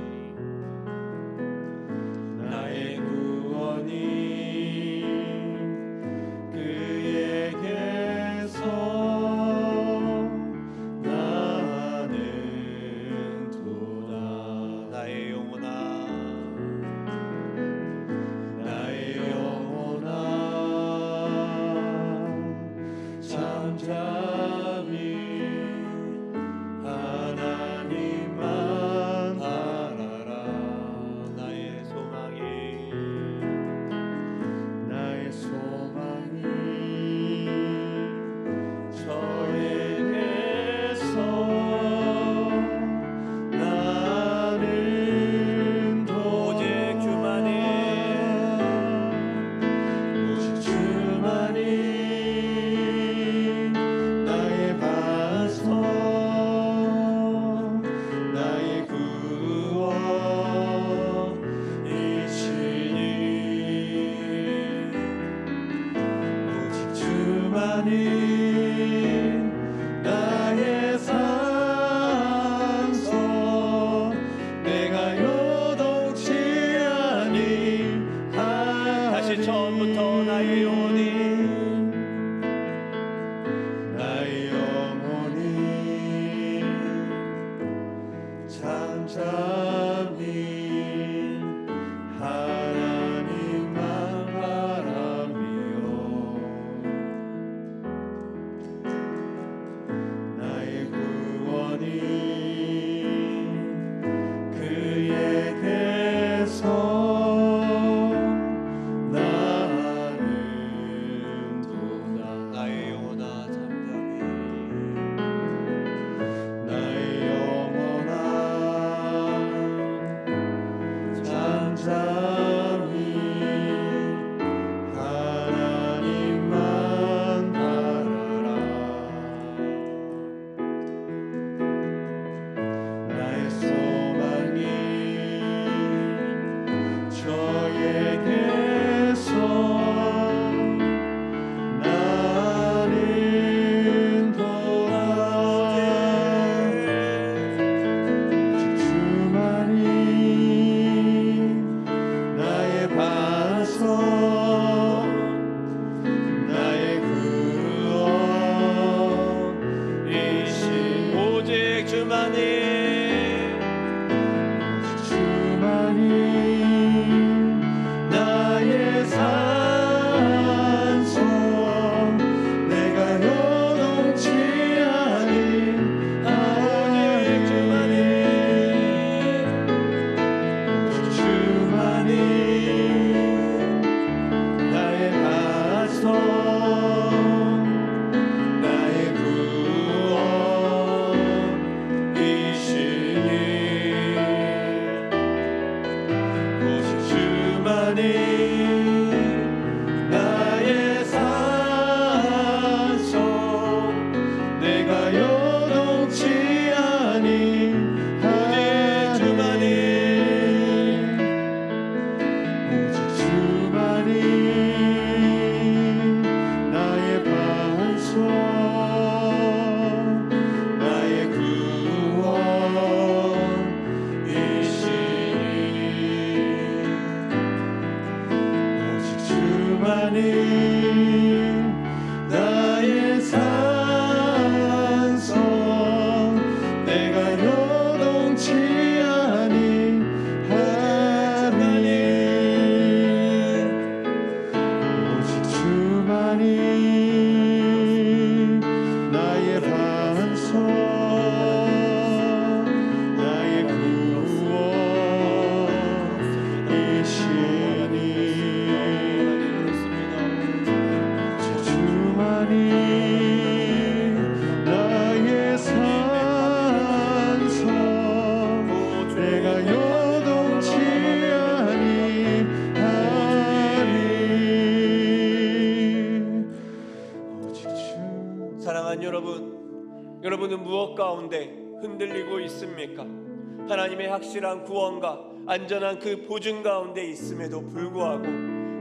나의 반석 나의 구원이시니 오직 주만이 나의 산성 내가 요동치 아니하니 오직 주만이 나의 반석 나의 구원이시니 오직 주만이 나의 산성 내가 요동치 아니하니 오직 주만이 나의 반석 나의 구원이시니 오직 주만이 나의 산성 내가 요동치 아니하니 오직 주 사랑하는 여러분은 무엇 가운데 흔들리고 있습니까? 하나님의 확실한 구원과 안전한 그 보증 가운데 있음에도 불구하고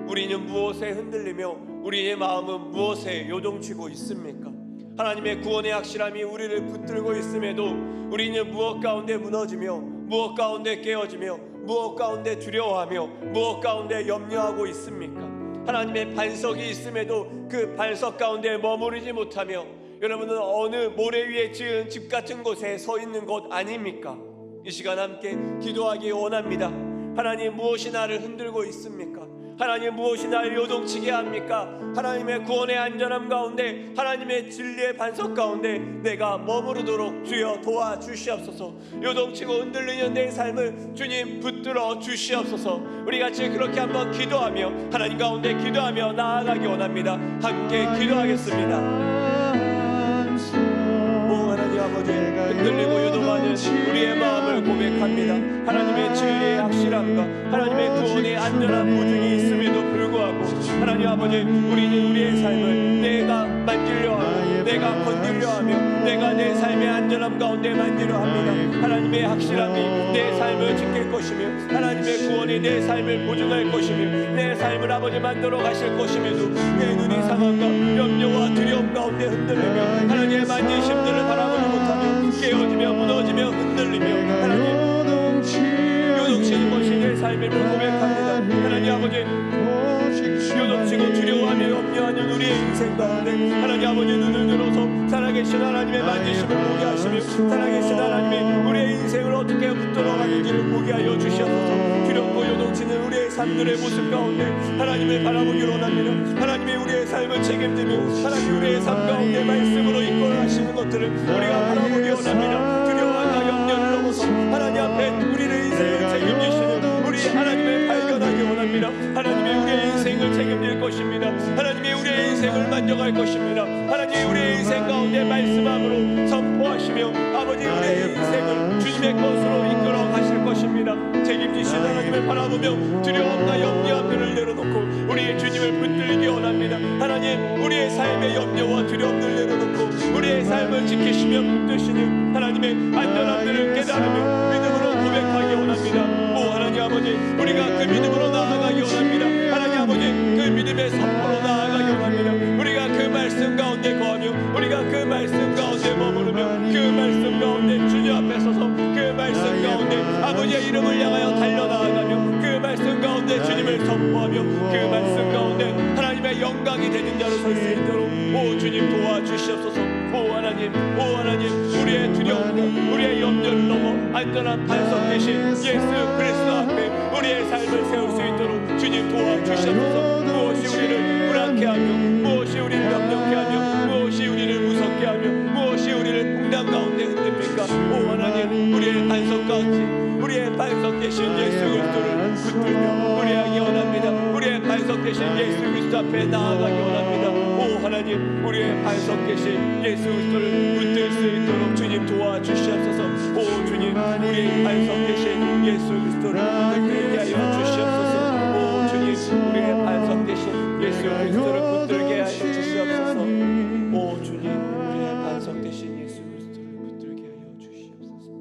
우리는 무엇에 흔들리며 우리의 마음은 무엇에 요동치고 있습니까? 하나님의 구원의 확실함이 우리를 붙들고 있음에도 우리는 무엇 가운데 무너지며 무엇 가운데 깨어지며 무엇 가운데 두려워하며 무엇 가운데 염려하고 있습니까? 하나님의 반석이 있음에도 그 반석 가운데 머무르지 못하며 여러분은 어느 모래 위에 지은 집 같은 곳에 서 있는 것 아닙니까? 이 시간 함께 기도하기 원합니다. 하나님, 무엇이 나를 흔들고 있습니까? 하나님, 무엇이 나를 요동치게 합니까? 하나님의 구원의 안전함 가운데, 하나님의 진리의 반석 가운데 내가 머무르도록 주여 도와주시옵소서. 요동치고 흔들리는 내 삶을 주님 붙들어 주시옵소서. 우리 같이 그렇게 한번 기도하며 하나님 가운데 기도하며 나아가기 원합니다. 함께 기도하겠습니다. 하나님 아버지, 흔들리고 요동하는 우리의 마음을 고백합니다. 하나님의 진리의 확실함과 하나님의 구원의 안전한 보증이 있음에도 불구하고 하나님 아버지, 우리는 우리의 삶을 내가 만지려 하고 내가 건드려 하며 내가 내 삶의 안전함 가운데 만지려 합니다. 하나님의 확실함이 내 삶을 지킬 것이며 하나님의 구원이 내 삶을 보증할 것이며 내 삶을 아버지 만들어 가실 것임에도 내 눈이 상함과 염려와 두려움 가운데 흔들리며 하나님의 만지심들을 바라보지 못하며 깨어지며 무너지며 흔들리며 하나님 요동치는 것이 내 삶임을 고백합니다. 하나님 아버지, 요동치고 두려워하며 염려하는 우리의 인생 가운데 하나님 아버지, 눈을 들어서 살아계신 하나님의 만지심을 보게 하시며 살아계신 하나님이 우리의 인생을 어떻게 붙들어가는지를 보게 하여 주시옵소서. 두렵고 요동치는 우리의 삶들의 모습 가운데 하나님을 바라보기 원합니다. 하나님이 우리의 삶을 책임지며 하나님 우리의 삶 가운데 말씀으로 이끌어 가시는 것들을 우리가 바라보기 원합니다. 두려움과 염려를 넘어서 하나님 앞에 우리의 인생을 책임지시는 우리 하나님을 발견하기 원합니다. 하나님이 우리의 인생을 책임질 것입니다. 하나님이 우리의 인생을 만져갈 것입니다. 하나님이 우리의 인생 가운데 말씀함으로 선포하시며 아버지 우리의 인생을 주님의 것으로 이끌어 가실 것입니다. 책임지신 하나님을 바라보며 두려움과 염려함들을 내려놓고 우리의 주님을 붙들기 원합니다. 하나님, 우리의 삶의 염려와 두려움을 내려놓고 우리의 삶을 지키시며 붙드시는 하나님의 안전함들을 깨달으며 믿음으로 고백하기 원합니다. 오 하나님 아버지, 우리가 그 믿음으로 나아가기 원합니다. 하나님 아버지, 그 믿음의 선포로 나아가기 원합니다. 우리가 그 말씀 가운데 거하며 우리가 그 말씀 가운데 머무르며 그 말씀 가운데 주님 앞에 서서 그 말씀 가운데 아버지의 이름을 향하여 달려나아가며 그 말씀 가운데 주님을 선포하며 그 말씀 가운데 하나님의 영광이 되는 자로 설 수 있도록 오 주님 도와주시옵소서. 오 하나님, 우리의 두려움과 우리의 염려를 넘어 안전한 반석 되신 예수 그리스도 앞에 우리의 삶을 세울 수 있도록 주님 도와주시옵소서. 무엇이 우리를 불안케 하며 무엇이 우리를 염려케 하며 무엇이 우리를 무섭게 하며 무엇이 우리를 풍랑 가운데 흔듭니까? 오 하나님, 우리의 반석 가운데 우리의 반석 되신 예수 그리스도를 붙들며 되신 예수 그리스도 앞에 나아가기 원합니다. 오 하나님, 우리의 반석 되신 예수 그리스도를 붙들 수 있도록 주님 도와주시옵소서. 오 주님, 우리의 반석 되신 예수 그리스도를 붙들게 하여 주시옵소서. 오 주님, 우리의 반석 되신 예수 그리스도를 붙들게 하여 주시옵소서. 오 주님, 우리의 반석 되신 예수 그리스도를 붙들게 하여 주시옵소서.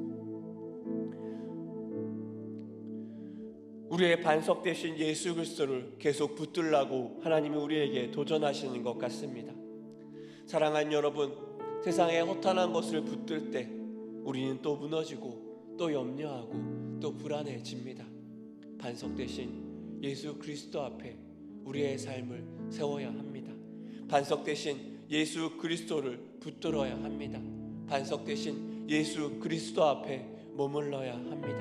우리의 반석 되신 예수 그리스도를 계속 붙들라고 하나님이 우리에게 도전하시는 것 같습니다. 사랑하는 여러분, 세상에 허탄한 것을 붙들 때 우리는 또 무너지고 또 염려하고 또 불안해집니다. 반석 되신 예수 그리스도 앞에 우리의 삶을 세워야 합니다. 반석 되신 예수 그리스도를 붙들어야 합니다. 반석 되신 예수 그리스도 앞에 머물러야 합니다.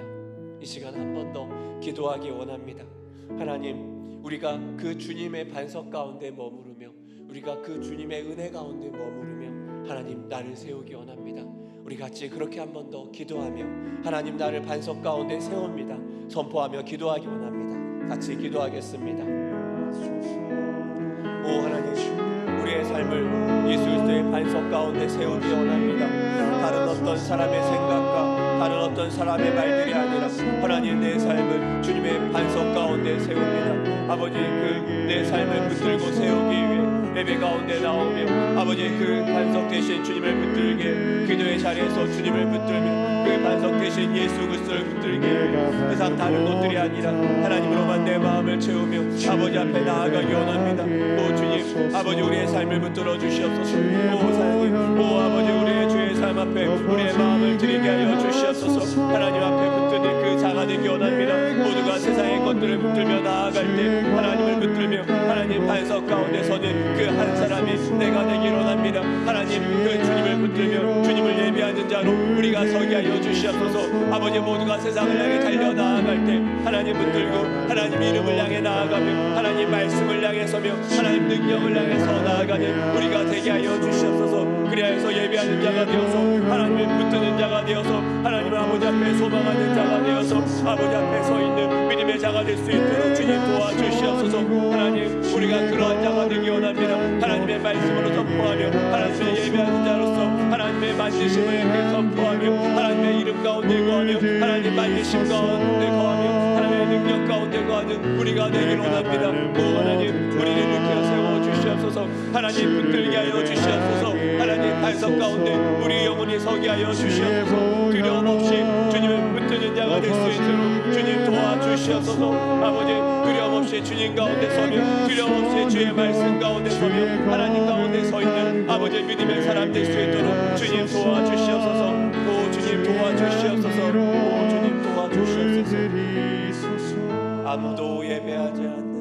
이 시간 한 번 더 기도하기 원합니다. 하나님, 우리가 그 주님의 반석 가운데 머무르며 우리가 그 주님의 은혜 가운데 머무르며 하나님, 나를 세우기 원합니다. 우리 같이 그렇게 한 번 더 기도하며 하나님, 나를 반석 가운데 세웁니다 선포하며 기도하기 원합니다. 같이 기도하겠습니다. 오 하나님, 우리의 삶을 예수 그리스도의 반석 가운데 세우기 원합니다. 다른 어떤 사람의 생각과 다른 어떤 사람의 말들이 아니라 하나님, 내 삶을 주님의 반석 가운데 세웁니다. 아버지, 그 내 삶을 붙들고 세우기 위해 예배 가운데 나오며 아버지, 그 반석 되신 주님을 붙들게, 기도의 자리에서 주님을 붙들며 그 반석 되신 예수 그리스도를 붙들게, 세상 다른 것들이 아니라 하나님으로만 내 마음을 채우며 아버지 앞에 나아가기 원합니다. 오 주님, 아버지, 우리의 삶을 붙들어 주시옵소서. 오 하나님, 오 아버지, 우리의 주의 삶 앞에 우리의 마음을 드리게 하여 주시옵소서. 하나님 앞에 붙드는 그 자가 되기 원합니다. 모두가 세상의 것들을 붙들며 나아갈 때 하나님을 붙들며 하나님 반석 가운데 서는 그 한 사람이 내가 되기 원합니다. 하나님, 그 주님을 붙들며 주님을 예배하는 자로 우리가 서게 하여 주시옵소서. 아버지, 모두가 세상을 향해 달려 나아갈 때 하나님 붙들고 하나님 이름을 향해 나아가며 하나님 말씀을 향해 서며 하나님 능력을 향해 서 나아가는 우리가 되게 하여 주시옵소서. 그리하여서 예배하는 자가 되어서 하나님을 붙드는 자가 되어서 하나님 아버지 앞에 소망하는 자가 되어서 아버지 앞에 서 있는 믿음의 자가 될 수 있도록 주님 도와주시옵소서. 하나님, 우리가 그러한 자가 되기 원합니다. 하나님의 말씀으로 선포하며 하나님의 예배하는 자로서 하나님의 만지심을 선포하며 하나님의 이름 가운데 거하며 하나님 만지심 가운데 거하며 하나님의 능력 가운데 거하는 우리가 되길 원합니다. 오 하나님, 우리를 일으켜 세워주시옵소서. 하나님 붙들게 하여 주시옵소서. 하나님 반석 가운데 우리 영혼이 서게 하여 주시옵소서. 두려움 없이 주님을 붙드는 자가 될 수 있도록 주님 도와주시옵소서. 아버지, 두려움 없이 주님 가운데 서며 두려움 없이 주의 말씀 가운데 서며 하나님 가운데 서 있는 아버지 믿음의 사람 될 수 있도록 주님 도와주시옵소서. 오 주님 도와주시옵소서. 오 주님 도와주시옵소서. 아무도 예배하지 않는,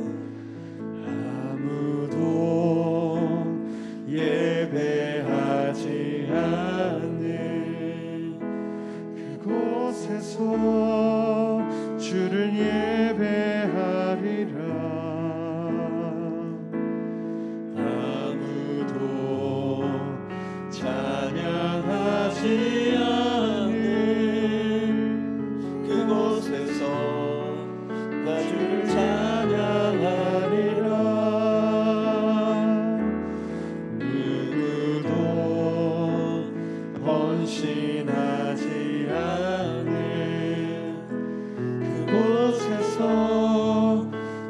아무도 예배하지 않는 그곳에서 주를 예배하리라. 아무도 찬양하지 않는 그곳에서 나 주를 찬양하리라. 누구도 헌신하지 않는 그곳에서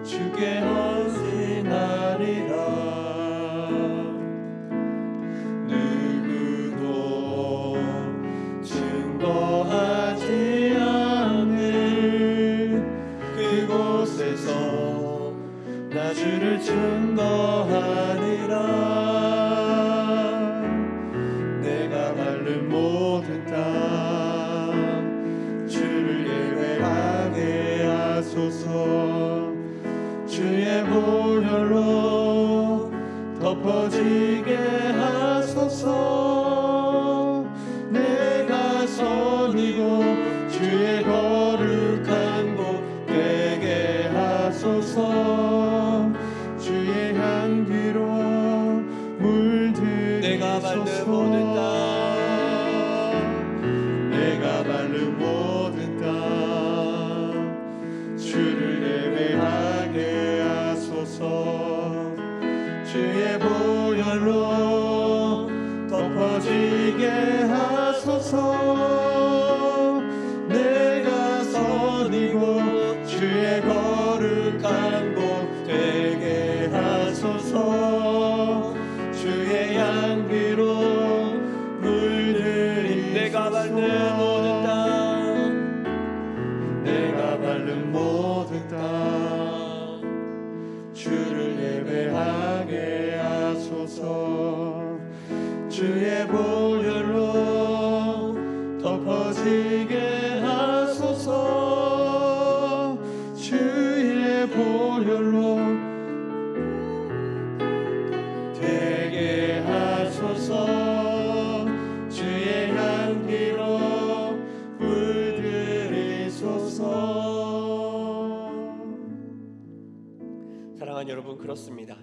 주께 헌신하리라. 누구도 증거하지 않는 그곳에서 나 주를 증거하리라. 내가 밟는 모든 땅 주를 예배하게 하소서. 주의 보혈로 덮어지게 하소서. 내가 선이고 주의 거룩한 곳 되게 하소서. 주의 향기로 물들이소서. 내가 밟는 모든 땅, 내가 밟는 모든 땅 주를 예배하게 하소서. 거룩한 곳 되게 하소서. 주의 향기로 물들인 내가 밟는 모든 땅, 내가 밟는 모든 땅, 주를 예배하게 하소서. 주의 보혈로 덮어지게 하소서. 주의 보혈로 되게 하소서. 주의 향기로 물들이소서. 사랑하는 여러분, 그렇습니다.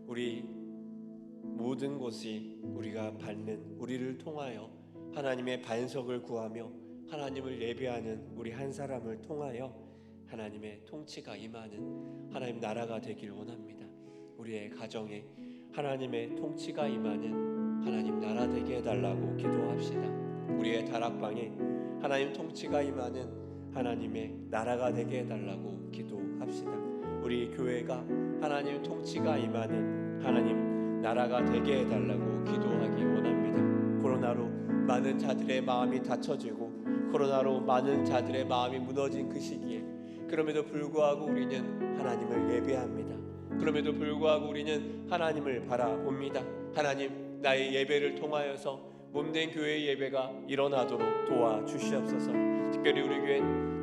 우리 모든 곳이 우리가 밟는, 우리를 통하여 하나님의 반석을 구하며 하나님을 예배하는 우리 한 사람을 통하여 하나님의 통치가 임하는 하나님 나라가 되길 원합니다. 우리의 가정에 하나님의 통치가 임하는 하나님 나라 되게 해달라고 기도합시다. 우리의 다락방에 하나님 통치가 임하는 하나님의 나라가 되게 해달라고 기도합시다. 우리 교회가 하나님 통치가 임하는 하나님 나라가 되게 해달라고 기도하기 원합니다. 코로나로 많은 자들의 마음이 닫혀지고 코로나로 많은 자들의 마음이 무너진 그 시기에 그럼에도 불구하고 우리는 하나님을 예배합니다. 그럼에도 불구하고 우리는 하나님을 바라봅니다. 하나님, 나의 예배를 통하여서 몸된 교회의 예배가 일어나도록 도와주시옵소서. 특별히 우리 교회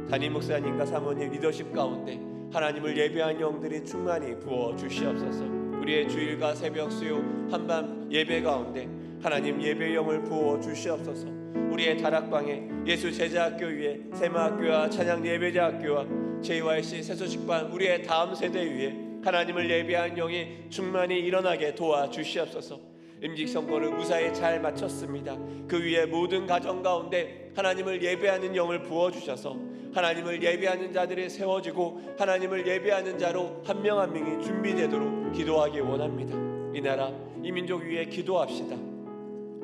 담임 목사님과 사모님 리더십 가운데 하나님을 예배한 영들이 충만히 부어주시옵소서. 우리의 주일과 새벽 수요 한밤 예배 가운데 하나님 예배영을 부어주시옵소서. 우리의 다락방에 예수 제자학교 위에 세마학교와 찬양 예배자학교와 JYC 새소식반 우리의 다음 세대 위에 하나님을 예배한 영이 충만히 일어나게 도와주시옵소서. 임직선거를 무사히 잘 마쳤습니다. 그 위에 모든 가정 가운데 하나님을 예배하는 영을 부어주셔서 하나님을 예배하는 자들이 세워지고 하나님을 예배하는 자로 한 명 한 명이 준비되도록 기도하기 원합니다. 이 나라 이 민족 위에 기도합시다.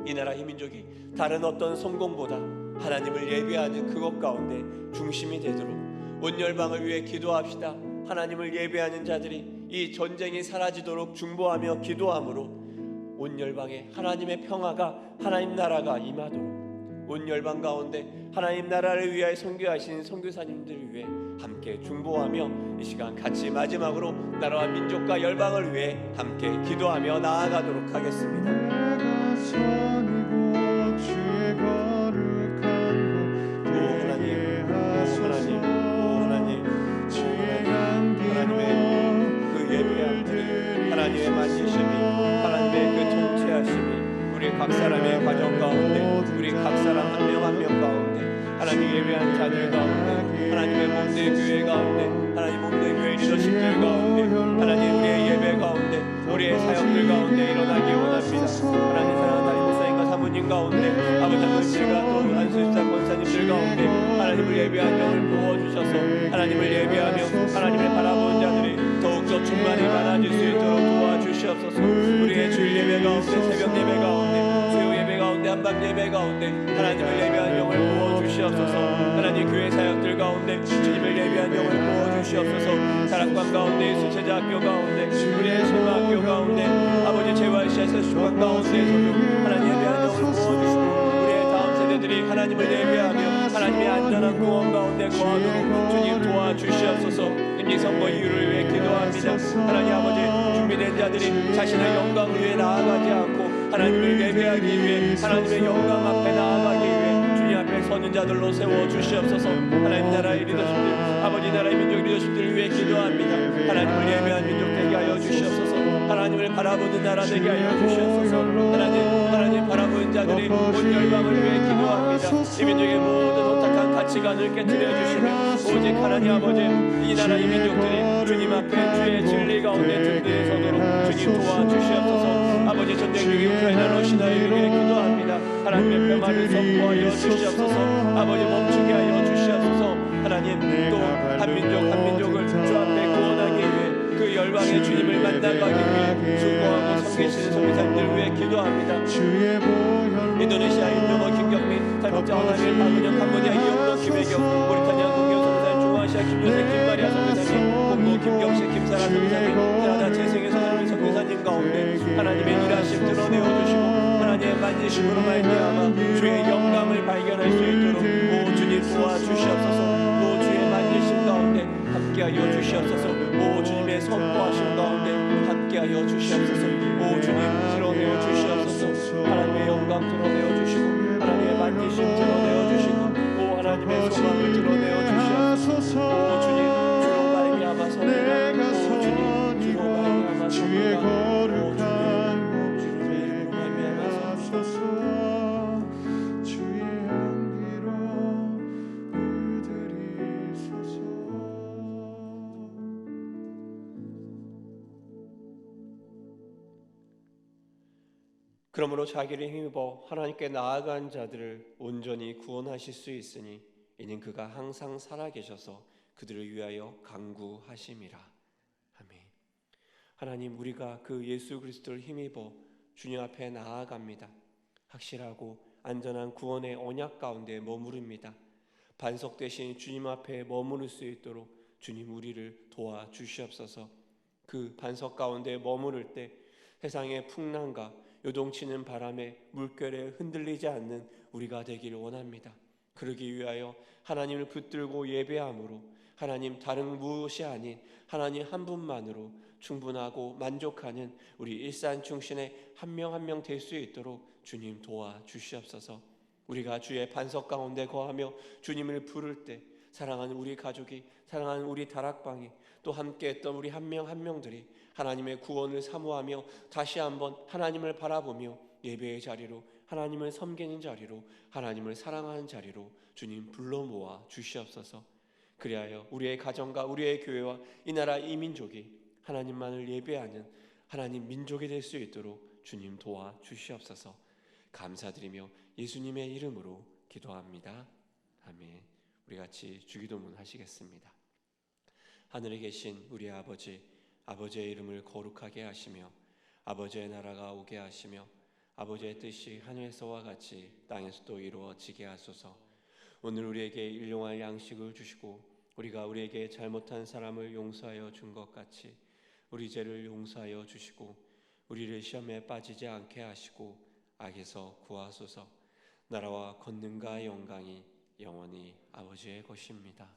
이 나라 이 민족이 다른 어떤 성공보다 하나님을 예배하는 그것 가운데 중심이 되도록 온 열방을 위해 기도합시다. 하나님을 예배하는 자들이 이 전쟁이 사라지도록 중보하며 기도함으로 온 열방에 하나님의 평화가 하나님 나라가 임하도록 온 열방 가운데 하나님 나라를 위하여 선교하신 선교사님들을 위해 함께 중보하며 이 시간 같이 마지막으로 나라와 민족과 열방을 위해 함께 기도하며 나아가도록 하겠습니다. 하나님의 만지심이 하나님의 그 통치하심이 우리 각 사람의 가정 가운데 우리 각 사람 한 명 한 명 가운데 하나님 예배한 자들 가운데 하나님의 몸대 교회 가운데 하나님 몸대 교회 리더십들 가운데 하나님 우리의 예배 가운데 우리의 사역들 가운데 일어나기 원합니다. 하나님 사랑하는 담임 목사님과 사모님 가운데 아버지 하나님과 또 안수집사 권사님들 가운데 하나님을 예배한 영을 부어주셔서 하나님을 예배하며 하나님을 바라보는 자들이 더욱더 충만히 많아질 수 있도록 도와주시옵소서. 우리의 주일 예배 가운데 새벽 예배 가운데 수요 예배 가운데 한밤 예배 가운데 하나님을 예배한 영을 부어주시옵소서. 하나님 교회 사역들 가운데 주님을 예배한 영을 부어주시옵소서. 다락방 가운데 예수 제자학교 가운데 우리의 세마학교 가운데 아버지 JYC 새소식반 가운데에서도 하나님 예배한 영을 부어주시고 우리의 다음 세대들이 하나님을 예배하며 하나님의 안전한 공원 가운데 거하도록 주님 도와주시옵소서. 임직선거 이유를 위해 기도합니다. 하나님 아버지 준비된 자들이 자신의 영광을 위해 나아가지 않고 하나님을 예배하기 위해 하나님의 영광 앞에 나아가기 위해 주님 앞에 서는 자들로 세워주시옵소서. 하나님 나라의 리더십들 아버지 나라의 민족 리더십들을 위해 기도합니다. 하나님을 예배한 민족 되게 하여 주시옵소서. 하나님을 바라보는 나라 되게 하여 주시옵소서. 하나님 바라보는 자들이 온 열방을 위해 기도합니다. 이 민족의 모든 혼탁한 가치관을 깨뜨려 주시며 오직 하나님 아버지 이 나라 이 민족들이 주님 앞에 주의 진리 가운데 든든히 서도록 주님 도와주시옵소서. 아버지 전쟁 중인 우크라이나 러시아를 위해 기도합니다. 하나님의 평화를 선포하여 주시옵소서. 아버지 멈추게 하여 주시옵소서. 하나님 또 한 민족을 주 앞에 구원하기 위해 그 열방의 주님을 만나가기 위해 수고하고 섬기시는 선교사님들 위해 기도합니다. 인도네시아 인도어 김경민 탈북자 원하실 박은영 캄보디아 이영도 김혜경 모리타니아 동경 선교사님 중앙아시아 김요셉 김마리아 선교사님 김경식 김사라 선교사님 캐나다 재생에서 하나님의 선교사님 가운데 하나님의 일하심 드러내어 주시고 하나님의 만지심으로 말미암아 주의 영감을 발견할 수 있도록 오 주님 도와주시옵소서. 오 주의 만지심 가운데 함께하여 주시옵소서. 오 주님의 선포하심 가운데 함께하여 주시옵소서. 오 주님 드러내어 주시옵소서. 하나님의 영감 드러내어 주시고 하나님의 만지심 드러내어 주시고 오 하나님의 소망을 드러내어 주시옵소서. 오 주님 주로 말미암아 선포가 오 주님 주로 말미암아 선포가 오 주님 주님의 이름으로 말미암아 선포가 주의 향기로 물들이소서. 그러므로 자기를 힘입어 하나님께 나아간 자들을 온전히 구원하실 수 있으니 이는 그가 항상 살아계셔서 그들을 위하여 간구하심이라. 아멘. 하나님, 우리가 그 예수 그리스도를 힘입어 주님 앞에 나아갑니다. 확실하고 안전한 구원의 언약 가운데 머무릅니다. 반석 대신 주님 앞에 머무를 수 있도록 주님 우리를 도와주시옵소서. 그 반석 가운데 머무를 때 세상의 풍랑과 요동치는 바람에 물결에 흔들리지 않는 우리가 되기를 원합니다. 그러기 위하여 하나님을 붙들고 예배함으로 하나님 다른 무엇이 아닌 하나님 한 분만으로 충분하고 만족하는 우리 일산중신의 한 명 한 명 될 수 있도록 주님 도와주시옵소서. 우리가 주의 반석 가운데 거하며 주님을 부를 때 사랑하는 우리 가족이 사랑하는 우리 다락방이 또 함께했던 우리 한 명 한 명들이 하나님의 구원을 사모하며 다시 한번 하나님을 바라보며 예배의 자리로 하나님을 섬기는 자리로 하나님을 사랑하는 자리로 주님 불러 모아 주시옵소서. 그리하여 우리의 가정과 우리의 교회와 이 나라 이 민족이 하나님만을 예배하는 하나님 민족이 될 수 있도록 주님 도와 주시옵소서. 감사드리며 예수님의 이름으로 기도합니다. 아멘. 우리 같이 주기도문 하시겠습니다. 하늘에 계신 우리 아버지, 아버지의 이름을 거룩하게 하시며 아버지의 나라가 오게 하시며 아버지의 뜻이 하늘에서와 같이 땅에서도 이루어지게 하소서. 오늘 우리에게 일용할 양식을 주시고 우리가 우리에게 잘못한 사람을 용서하여 준 것 같이 우리 죄를 용서하여 주시고 우리를 시험에 빠지지 않게 하시고 악에서 구하소서. 나라와 권능과 영광이 영원히 아버지의 것입니다.